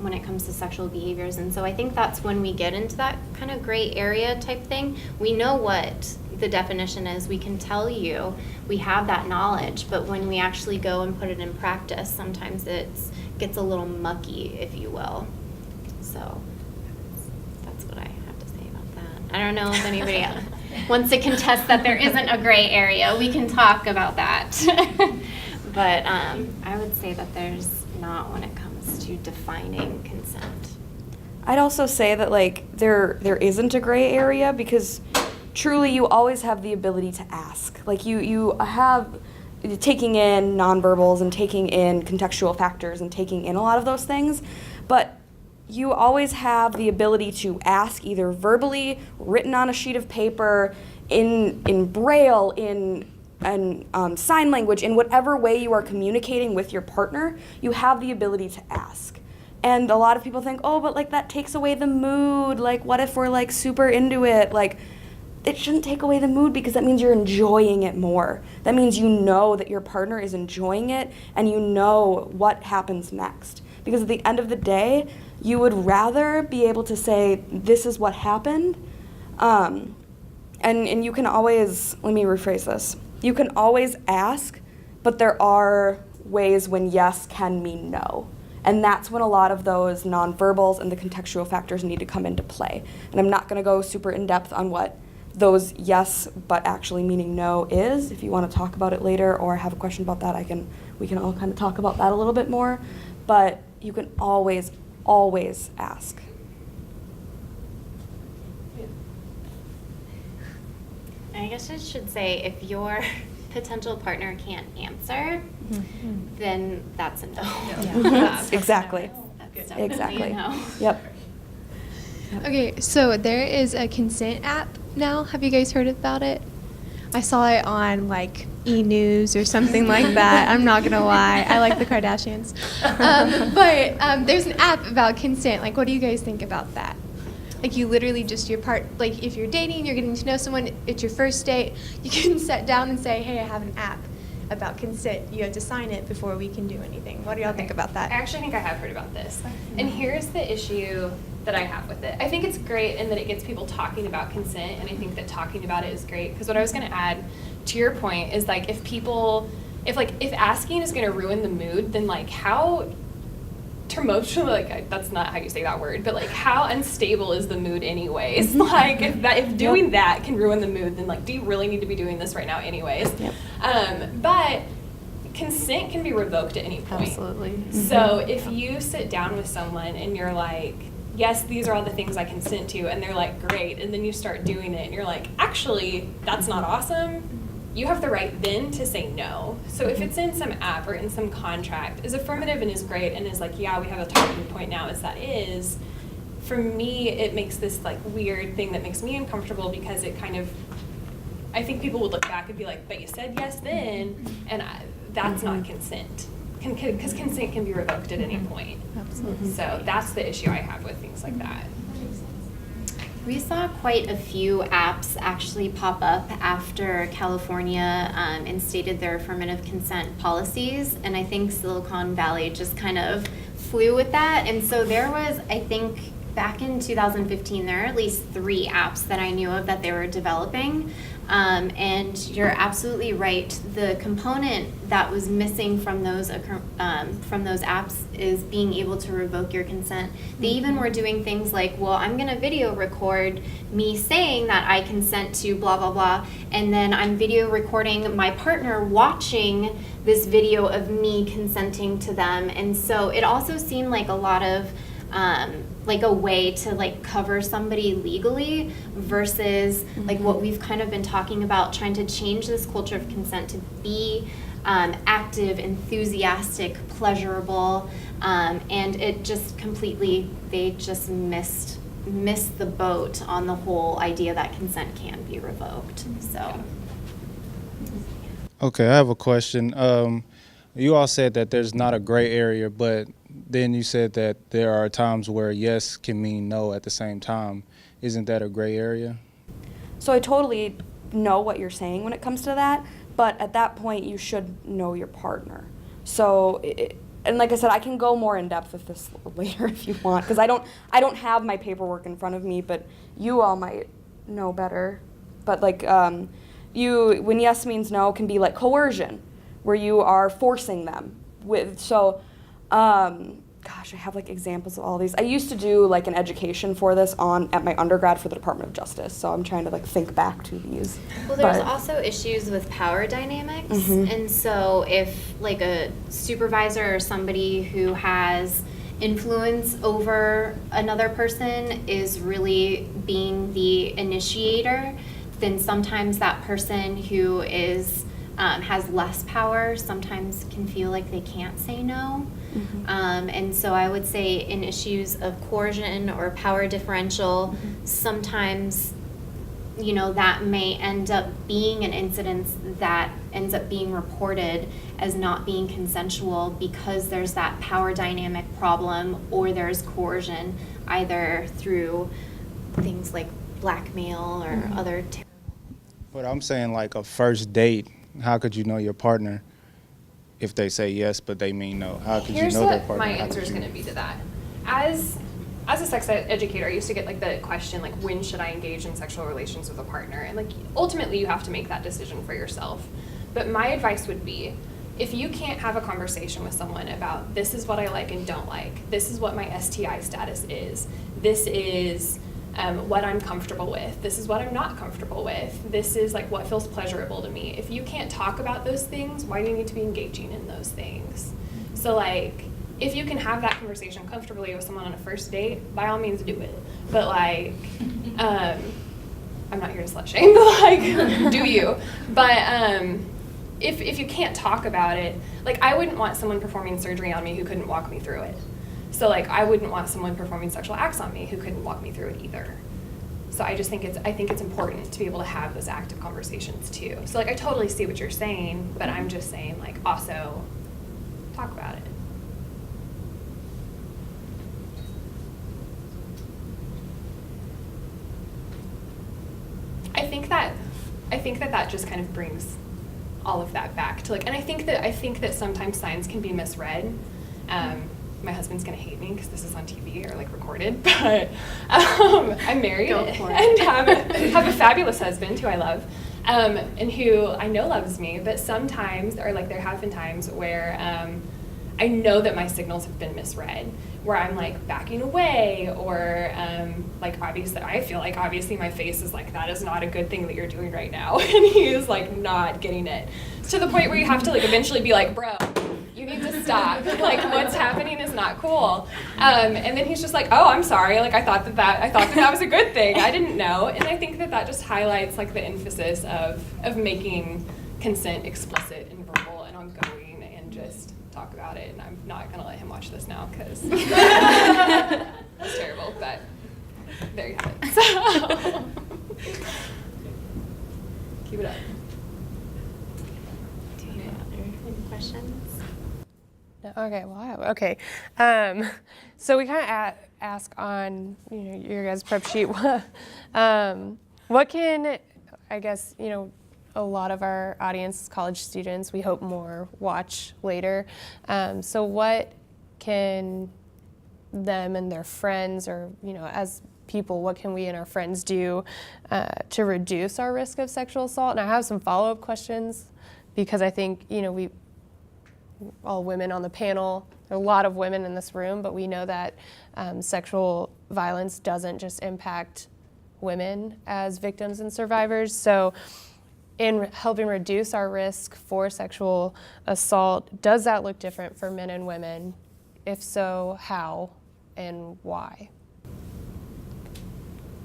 when it comes to sexual behaviors. And so I think that's when we get into that kind of gray area type thing. We know what the definition is, we can tell you, we have that knowledge, but when we actually go and put it in practice, sometimes it gets a little mucky, if you will. So that's what I have to say about that. I don't know if anybody else wants to contest that there isn't a gray area. We can talk about that. But I would say that there's not when it comes to defining consent. I'd also say that there isn't a gray area because truly you always have the ability to ask. You have taking in nonverbals and taking in contextual factors and taking in a lot of those things, but you always have the ability to ask either verbally, written on a sheet of paper, in braille, in sign language, in whatever way you are communicating with your partner, you have the ability to ask. And a lot of people think, oh, but that takes away the mood. What if we're super into it? It shouldn't take away the mood because that means you're enjoying it more. That means you know that your partner is enjoying it and you know what happens next. Because at the end of the day, you would rather be able to say, this is what happened. And you can always, let me rephrase this. You can always ask, but there are ways when yes can mean no. And that's when a lot of those nonverbals and the contextual factors need to come into play. And I'm not going to go super in depth on what those yes but actually meaning no is. If you want to talk about it later or have a question about that, we can all kind of talk about that a little bit more. But you can always ask. I guess I should say if your potential partner can't answer, then that's a no. Exactly. That's definitely Exactly. a no. Yep. Okay, so there is a consent app now. Have you guys heard about it? I saw it on like E-News or something like that. I'm not gonna lie, I like the Kardashians. But there's an app about consent. Like, what do you guys think about that? Like, you literally just like if you're dating, you're getting to know someone, it's your first date, you can sit down and say, hey, I have an app about consent. You have to sign it before we can do anything. What do y'all think about that? I actually think I have heard about this. And here's the issue that I have with it. I think it's great in that it gets people talking about consent, and I think that talking about it is great. Because what I was going to add to your point is, like, if asking is going to ruin the mood, then, like, how emotionally, like, that's not how you say that word, but, like, how unstable is the mood anyways? Like, if doing that can ruin the mood, then, like, do you really need to be doing this right now anyways? Yep. But consent can be revoked at any point. Absolutely. So if you sit down with someone and you're like, yes, these are all the things I consent to, and they're like, great, and then you start doing it and you're like, actually, that's not awesome, you have the right then to say no. So if it's in some app or in some contract, is affirmative and is great and is like, yeah, we have a talking point now as that is, for me, it makes this like weird thing that makes me uncomfortable because it kind of, I think people would look back and be like, but you said yes then, and that's not consent. Because consent can be revoked at any point. Absolutely. So that's the issue I have with things like that. We saw quite a few apps actually pop up after California instated their affirmative consent policies, and I think Silicon Valley just kind of flew with that. And so there was, I think, back in 2015, there are at least 3 apps that I knew of that they were developing. And you're absolutely right. The component that was missing from those apps is being able to revoke your consent. They even were doing things like, well, I'm going to video record me saying that I consent to blah, blah, blah, and then I'm video recording my partner watching this video of me consenting to them. And so it also seemed like a lot of like a way to like cover somebody legally versus like what we've kind of been talking about, trying to change this culture of consent to be active, enthusiastic, pleasurable, and it just completely, they just missed the boat on the whole idea that consent can be revoked. So okay, I have a question. You all said that there's not a gray area, but then you said that there are times where yes can mean no at the same time. Isn't that a gray area? So I totally know what you're saying when it comes to that, but at that point you should know your partner. So, and like I said, I can go more in depth with this later if you want, because I don't have my paperwork in front of me, but you all might know better. But like when yes means no can be like coercion, where you are forcing them with, so gosh, I have like examples of all these. I used to do like an education for this at my undergrad for the Department of Justice, so I'm trying to like think back to these. well, there's also issues with power dynamics, and so if like a supervisor or somebody who has influence over another person is really being the initiator, then sometimes that person who is has less power sometimes can feel like they can't say no. And so I would say in issues of coercion or power differential, sometimes, you know, that may end up being an incident that ends up being reported as not being consensual because there's that power dynamic problem or there's coercion either through things like blackmail or other But I'm saying like a first date, how could you know your partner if they say yes but they mean no? How could you know their partner? My answer is going to be to that. As a sex educator, I used to get like the question like, when should I engage in sexual relations with a partner? And like ultimately you have to make that decision for yourself. But my advice would be, if you can't have a conversation with someone about this is what I like and don't like, this is what my STI status is, this is what I'm comfortable with, this is what I'm not comfortable with, this is like what feels pleasurable to me. If you can't talk about those things, why do you need to be engaging in those things? So like, if you can have that conversation comfortably with someone on a first date, by all means do it. But like, I'm not here to slut shame, but like, do you? But if you can't talk about it, like I wouldn't want someone performing surgery on me who couldn't walk me through it. So like I wouldn't want someone performing sexual acts on me who couldn't walk me through it either. So I think it's important to be able to have those active conversations too. So like I totally see what you're saying, but I'm just saying like also talk about it. I think that just kind of brings all of that back to like, and I think that sometimes signs can be misread. My husband's gonna hate me because this is on TV or like recorded, but I'm married and have a fabulous husband who I love, and who I know loves me. But sometimes, or like there have been times where I know that my signals have been misread, where I'm like backing away, or like obviously I feel like obviously my face is like, that is not a good thing that you're doing right now, and he is like not getting it, to the point where you have to like eventually be like, bro, you need to stop, like what's happening is not cool. And then he's just like, oh, I'm sorry, like I thought that was a good thing, I didn't know. And I think that just highlights like the emphasis of making consent explicit and verbal and ongoing, and just talk about it. And I'm not gonna let him watch this now because that's terrible, but there you have it. So keep it up. Do you have any questions? Okay, wow, okay. So we kind of ask on your guys' prep sheet, what can, I guess, a lot of our audience is college students, we hope more watch later. So what can them and their friends, or as people, what can we and our friends do to reduce our risk of sexual assault? And I have some follow-up questions, because I think we all women on the panel, there are a lot of women in this room, but we know that sexual violence doesn't just impact women as victims and survivors. So in helping reduce our risk for sexual assault, does that look different for men and women? If so, how and why?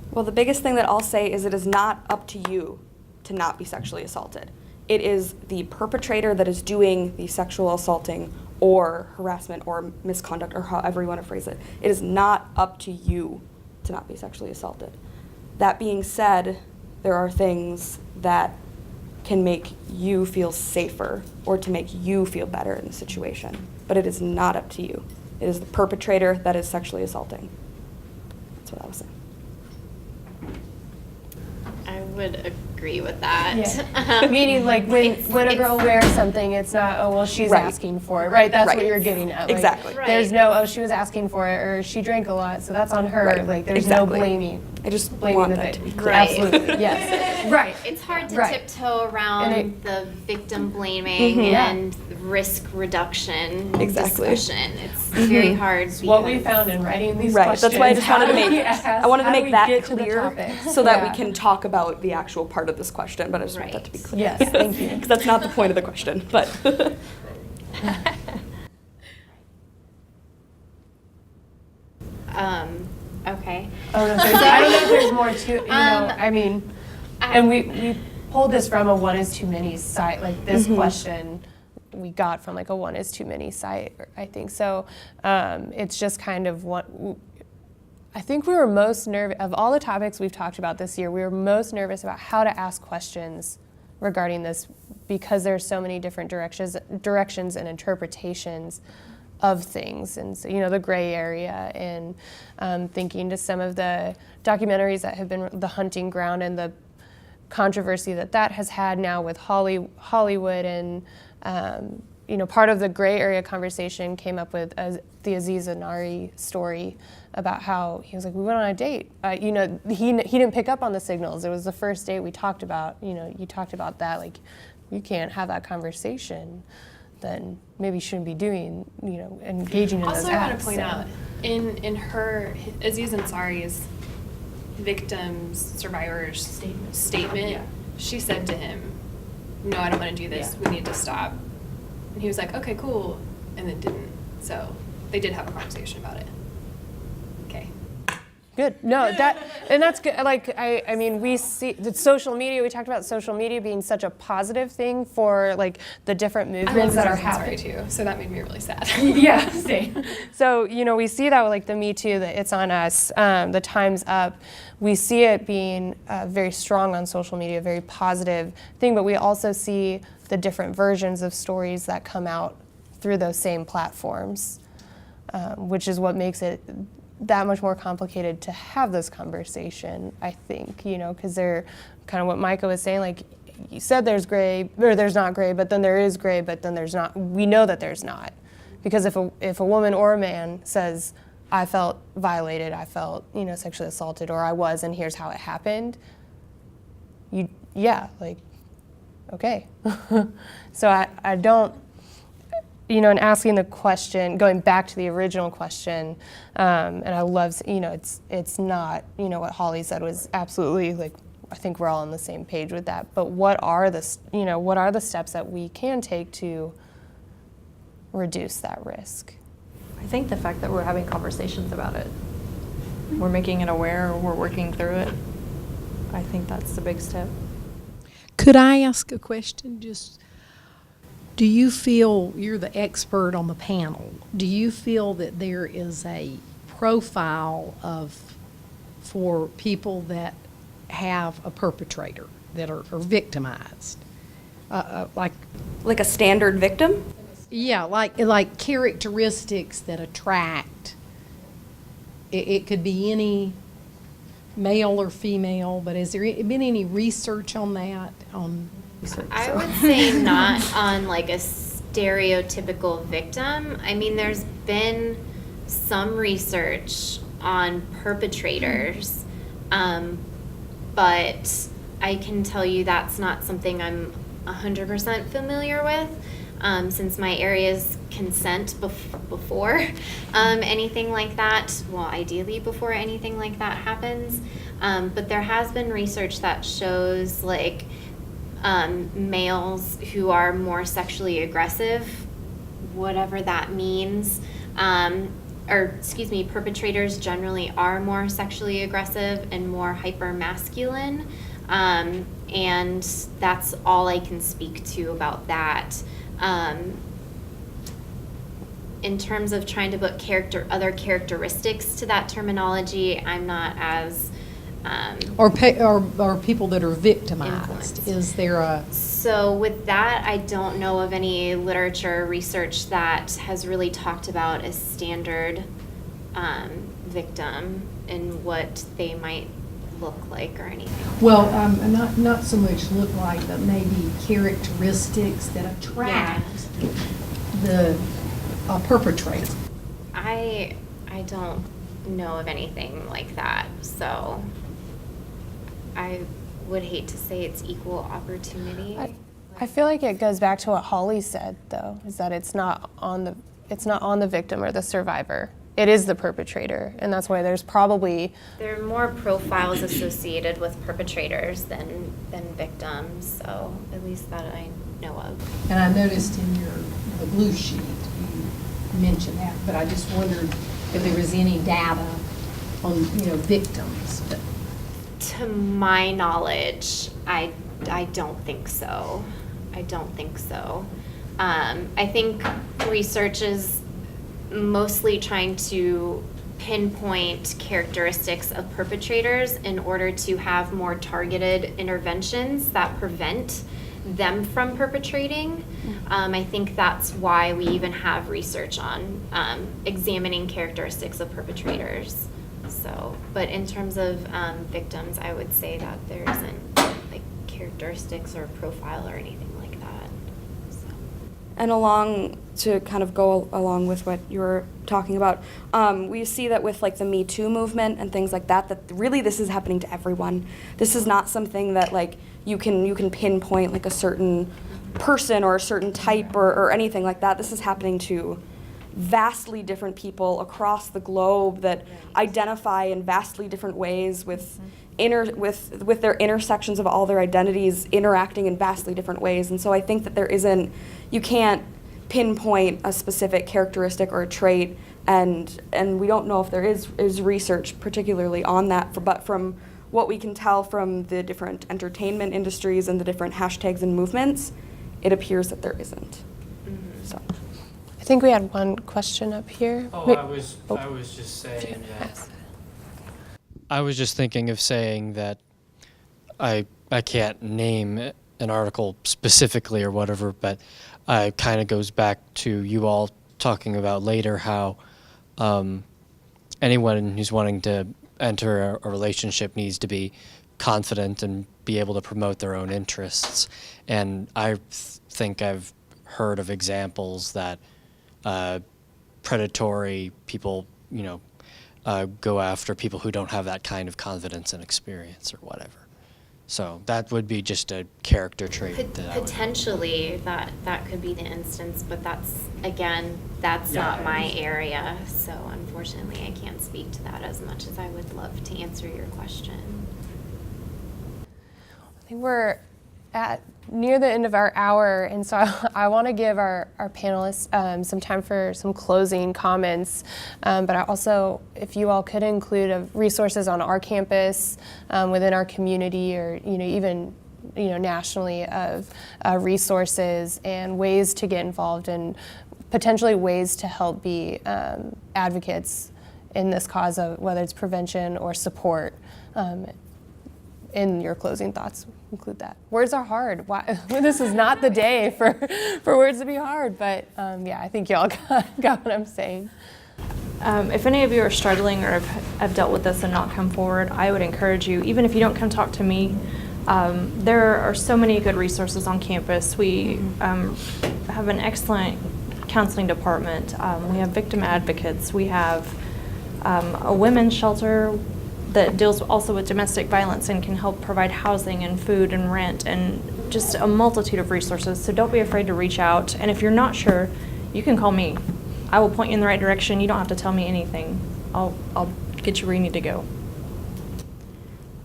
Well, the biggest thing that I'll say is it is not up to you to not be sexually assaulted. It is the perpetrator that is doing the sexual assaulting or harassment or misconduct, or however you want to phrase it. It is not up to you to not be sexually assaulted. That being said, there are things that can make you feel safer or to make you feel better in the situation. But it is not up to you. It is the perpetrator that is sexually assaulting. That's what I was saying. I would agree with that. Yeah. Meaning, like, when a girl wears something, it's not, oh, well, she's asking for it, right? That's what you're getting at. Like, exactly. There's no, oh, she was asking for it, or she drank a lot, so that's on her. Right. Like, there's no blaming. I just blaming want the that to be clear. Right. Absolutely, yes. Right. It's hard to Right. tiptoe around the victim blaming and risk reduction discussion. It's very hard. It's what we found in writing these Right. questions. That's why I just wanted to make How do we that get to the clear topic? so that Yeah. we can talk about the actual part of this question. But I just want that to be clear. Yes, thank you. Because that's not the point of the question. But okay. Oh, no, I don't know if there's more to, I mean, and we pulled this from a one is too many site, like this question we got from like a one is too many site, I think. So it's just kind of what, I think we were most nervous, of all the topics we've talked about this year, we were most nervous about how to ask questions regarding this, because there's so many different directions and interpretations of things, and so, the gray area, and thinking to some of the documentaries that have been the hunting ground and the controversy that has had now with Hollywood, and part of the gray area conversation came up with the Aziz Ansari story about how he was like, we went on a date, he didn't pick up on the signals. It was the first date we talked about, you talked about that, like you can't have that conversation then maybe you shouldn't be doing, engaging in those Also, acts. I want to point out, in her, Aziz Ansari's victims, survivors statement, she said to him, no, I don't want to do this, we need to stop. And he was like, okay, cool, and then didn't. So they did have a conversation about it. Okay. Good. No, that's good. Like, I mean, we see the social media. We talked about social media being such a positive thing for like the different movements that are happening too. So that made me really sad. Yeah, same. So we see that with like the Me Too, the It's On Us, the Time's Up. We see it being very strong on social media, very positive thing. But we also see the different versions of stories that come out through those same platforms, which is what makes it that much more complicated to have this conversation, I think, because they're kind of what Micah was saying, like you said there's gray, or there's not gray, but then there is gray, but then there's not. We know that there's not. Because if a woman or a man says, I felt violated, I felt, sexually assaulted, or I was, and here's how it happened, okay. So I don't, in asking the question, going back to the original question, and I love, it's not, what Holly said was absolutely, like, I think we're all on the same page with that. But what are the steps that we can take to reduce that risk? I think the fact that we're having conversations about it, we're making it aware, we're working through it. I think that's the big step. Could I ask a question? Do you feel, you're the expert on the panel, do you feel that there is a profile for people that have a perpetrator, that are victimized? Like a standard victim? Yeah, like characteristics that attract. It could be any male or female, but has there been any research on that? I would say not on like a stereotypical victim. I mean, there's been some research on perpetrators, but I can tell you that's not something I'm 100% familiar with, since my area is consent before anything like that. Well, ideally before anything like that happens. But there has been research that shows like males who are more sexually aggressive, whatever that means, perpetrators generally are more sexually aggressive and more hyper-masculine, and that's all I can speak to about that. In terms of trying to put other characteristics to that terminology, I'm not as or people that are victimized. Influenced. Is there a... So with that, I don't know of any literature research that has really talked about a standard victim and what they might look like or anything. Well, not so much look like, but maybe characteristics that attract the perpetrator. I don't know of anything like that, so I would hate to say it's equal opportunity. I feel like it goes back to what Holly said, though, is that it's not on the victim or the survivor. It is the perpetrator, and that's why there are more profiles associated with perpetrators than victims, so at least that I know of. And I noticed in the blue sheet you mentioned that, but I just wondered if there was any data on victims. But to my knowledge, I don't think so. I think research is mostly trying to pinpoint characteristics of perpetrators in order to have more targeted interventions that prevent them from perpetrating. I think that's why we even have research on examining characteristics of perpetrators. So, but in terms of victims, I would say that there isn't like characteristics or profile or anything like that. So. And to kind of go along with what you were talking about, we see that with like the Me Too movement and things like that, that really this is happening to everyone. This is not something that like you can pinpoint like a certain person or a certain type or anything like that. This is happening to vastly different people across the globe that identify in vastly different ways with with their intersections of all their identities interacting in vastly different ways. And so I think that you can't pinpoint a specific characteristic or a trait, and we don't know if there is research particularly on that, but from what we can tell from the different entertainment industries and the different hashtags and movements, it appears that there isn't. So. I think we had one question up here. Oh, Wait. I was just saying that. I was just thinking of saying that I can't name an article specifically or whatever, but it kind of goes back to you all talking about later how anyone who's wanting to enter a relationship needs to be confident and be able to promote their own interests. And I think I've heard of examples that predatory people, go after people who don't have that kind of confidence and experience or whatever. So that would be just a character trait. Potentially, that could be the instance, but that's not my area. So unfortunately, I can't speak to that as much as I would love to answer your question. I think we're at near the end of our hour, and so I want to give our panelists some time for some closing comments. But I also, if you all could include resources on our campus, within our community, or even nationally of resources and ways to get involved, and potentially ways to help be advocates in this cause of whether it's prevention or support. In your closing thoughts, include that. Words are hard. Why? This is not the day for words to be hard, but I think y'all got what I'm saying. If any of you are struggling or have dealt with this and not come forward, I would encourage you, even if you don't come talk to me, there are so many good resources on campus. We have an excellent counseling department. We have victim advocates. We have a women's shelter that deals also with domestic violence and can help provide housing and food and rent and just a multitude of resources. So don't be afraid to reach out. And if you're not sure, you can call me. I will point you in the right direction. You don't have to tell me anything. I'll get you where you need to go.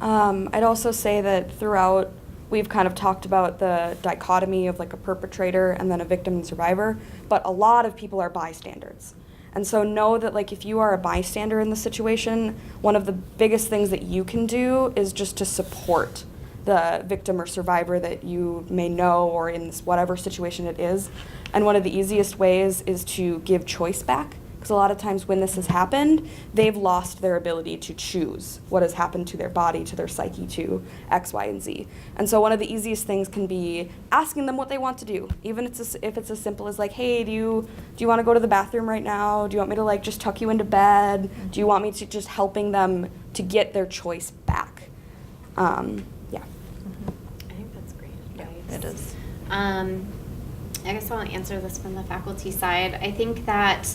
I'd also say that throughout, we've kind of talked about the dichotomy of like a perpetrator and then a victim and survivor, but a lot of people are bystanders. And so know that if you are a bystander in the situation, one of the biggest things that you can do is just to support the victim or survivor that you may know, or in this whatever situation it is. And one of the easiest ways is to give choice back. Because a lot of times when this has happened, they've lost their ability to choose what has happened to their body, to their psyche, to X, Y, and Z. And so one of the easiest things can be asking them what they want to do. Even if it's as simple as hey, do you want to go to the bathroom right now? Do you want me to just tuck you into bed? Do you want me to just helping them to get their choice back? I think that's great advice. Yeah, it is. I guess I'll answer this from the faculty side. I think that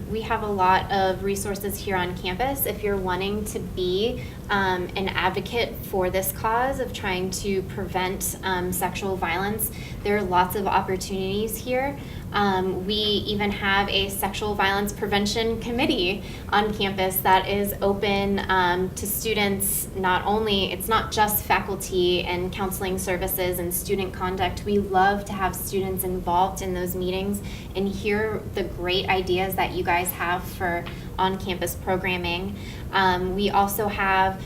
we have a lot of resources here on campus. If you're wanting to be an advocate for this cause of trying to prevent sexual violence, there are lots of opportunities here. We even have a sexual violence prevention committee on campus that is open to students. It's not just faculty and counseling services and student conduct. We love to have students involved in those meetings and hear the great ideas that you guys have for on-campus programming. We also have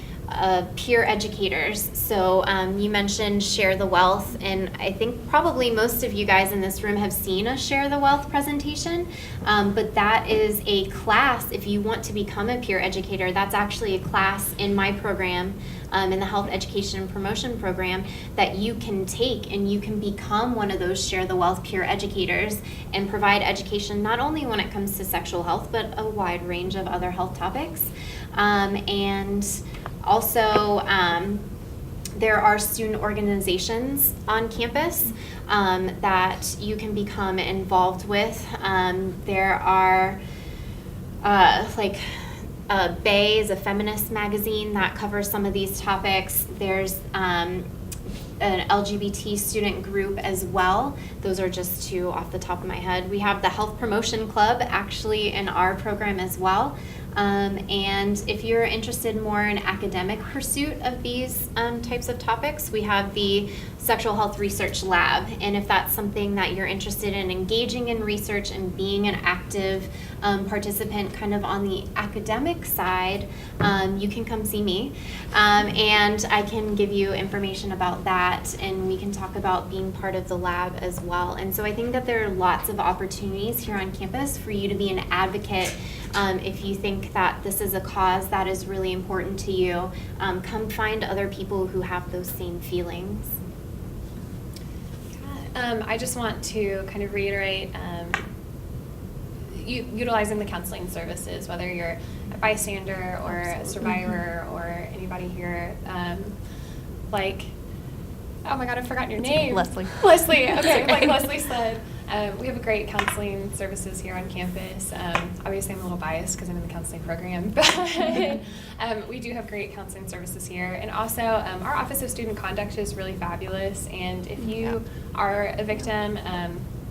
peer educators. So you mentioned Share the Wealth, and I think probably most of you guys in this room have seen a Share the Wealth presentation, but that is a class. If you want to become a peer educator, that's actually a class in my program, in the Health Education and Promotion program, that you can take, and you can become one of those Share the Wealth peer educators and provide education not only when it comes to sexual health, but a wide range of other health topics. And also, there are student organizations on campus that you can become involved with. There are Bay is a feminist magazine that covers some of these topics. There's an LGBT student group as well. Those are just two off the top of my head. We have the Health Promotion Club actually in our program as well. And if you're interested more in academic pursuit of these types of topics, we have the Sexual Health Research Lab. And if that's something that you're interested in engaging in research and being an active participant kind of on the academic side, you can come see me. And I can give you information about that, and we can talk about being part of the lab as well. And so I think that there are lots of opportunities here on campus for you to be an advocate. If you think that this is a cause that is really important to you, come find other people who have those same feelings. I just want to kind of reiterate utilizing the counseling services, whether you're a bystander or a survivor or anybody here. Oh my God, I've forgotten your name. Leslie. Leslie, okay, like Leslie said. We have great counseling services here on campus. Obviously, I'm a little biased because I'm in the counseling program, but we do have great counseling services here. And also, our Office of Student Conduct is really fabulous. And if you are a victim,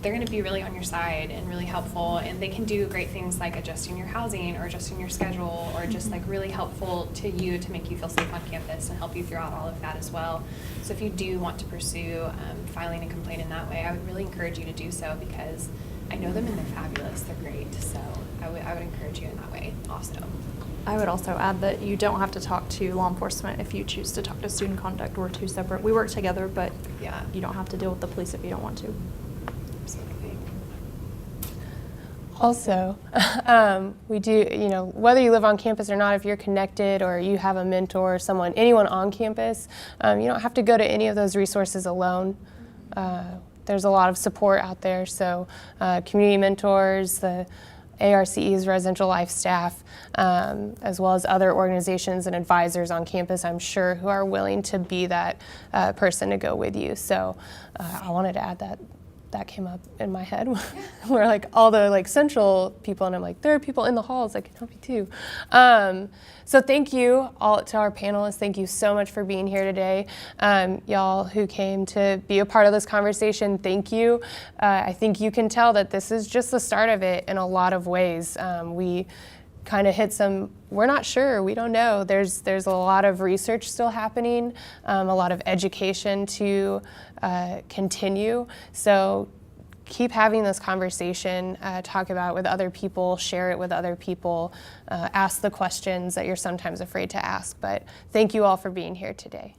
they're going to be really on your side and really helpful. And they can do great things like adjusting your housing or adjusting your schedule or just like really helpful to you to make you feel safe on campus and help you throughout all of that as well. So if you do want to pursue filing a complaint in that way, I would really encourage you to do so because I know them and they're fabulous. They're great. So I would encourage you in that way also. I would also add that you don't have to talk to law enforcement if you choose to talk to student conduct. We're two separate. We work together, but yeah, you don't have to deal with the police if you don't want to. Absolutely. Also, we do, whether you live on campus or not, if you're connected or you have a mentor or someone, anyone on campus, you don't have to go to any of those resources alone. There's a lot of support out there, so community mentors, the ARCE's residential life staff, as well as other organizations and advisors on campus, I'm sure, who are willing to be that person to go with you. So I wanted to add that. That came up in my head where like all the like central people, and I'm like, there are people in the halls that can help you too. So thank you all to our panelists. Thank you so much for being here today. Y'all who came to be a part of this conversation, thank you. I think you can tell that this is just the start of it in a lot of ways. We kind of hit some, we're not sure, we don't know. There's a lot of research still happening, a lot of education to continue. So keep having this conversation, talk about it with other people, share it with other people, ask the questions that you're sometimes afraid to ask. But thank you all for being here today.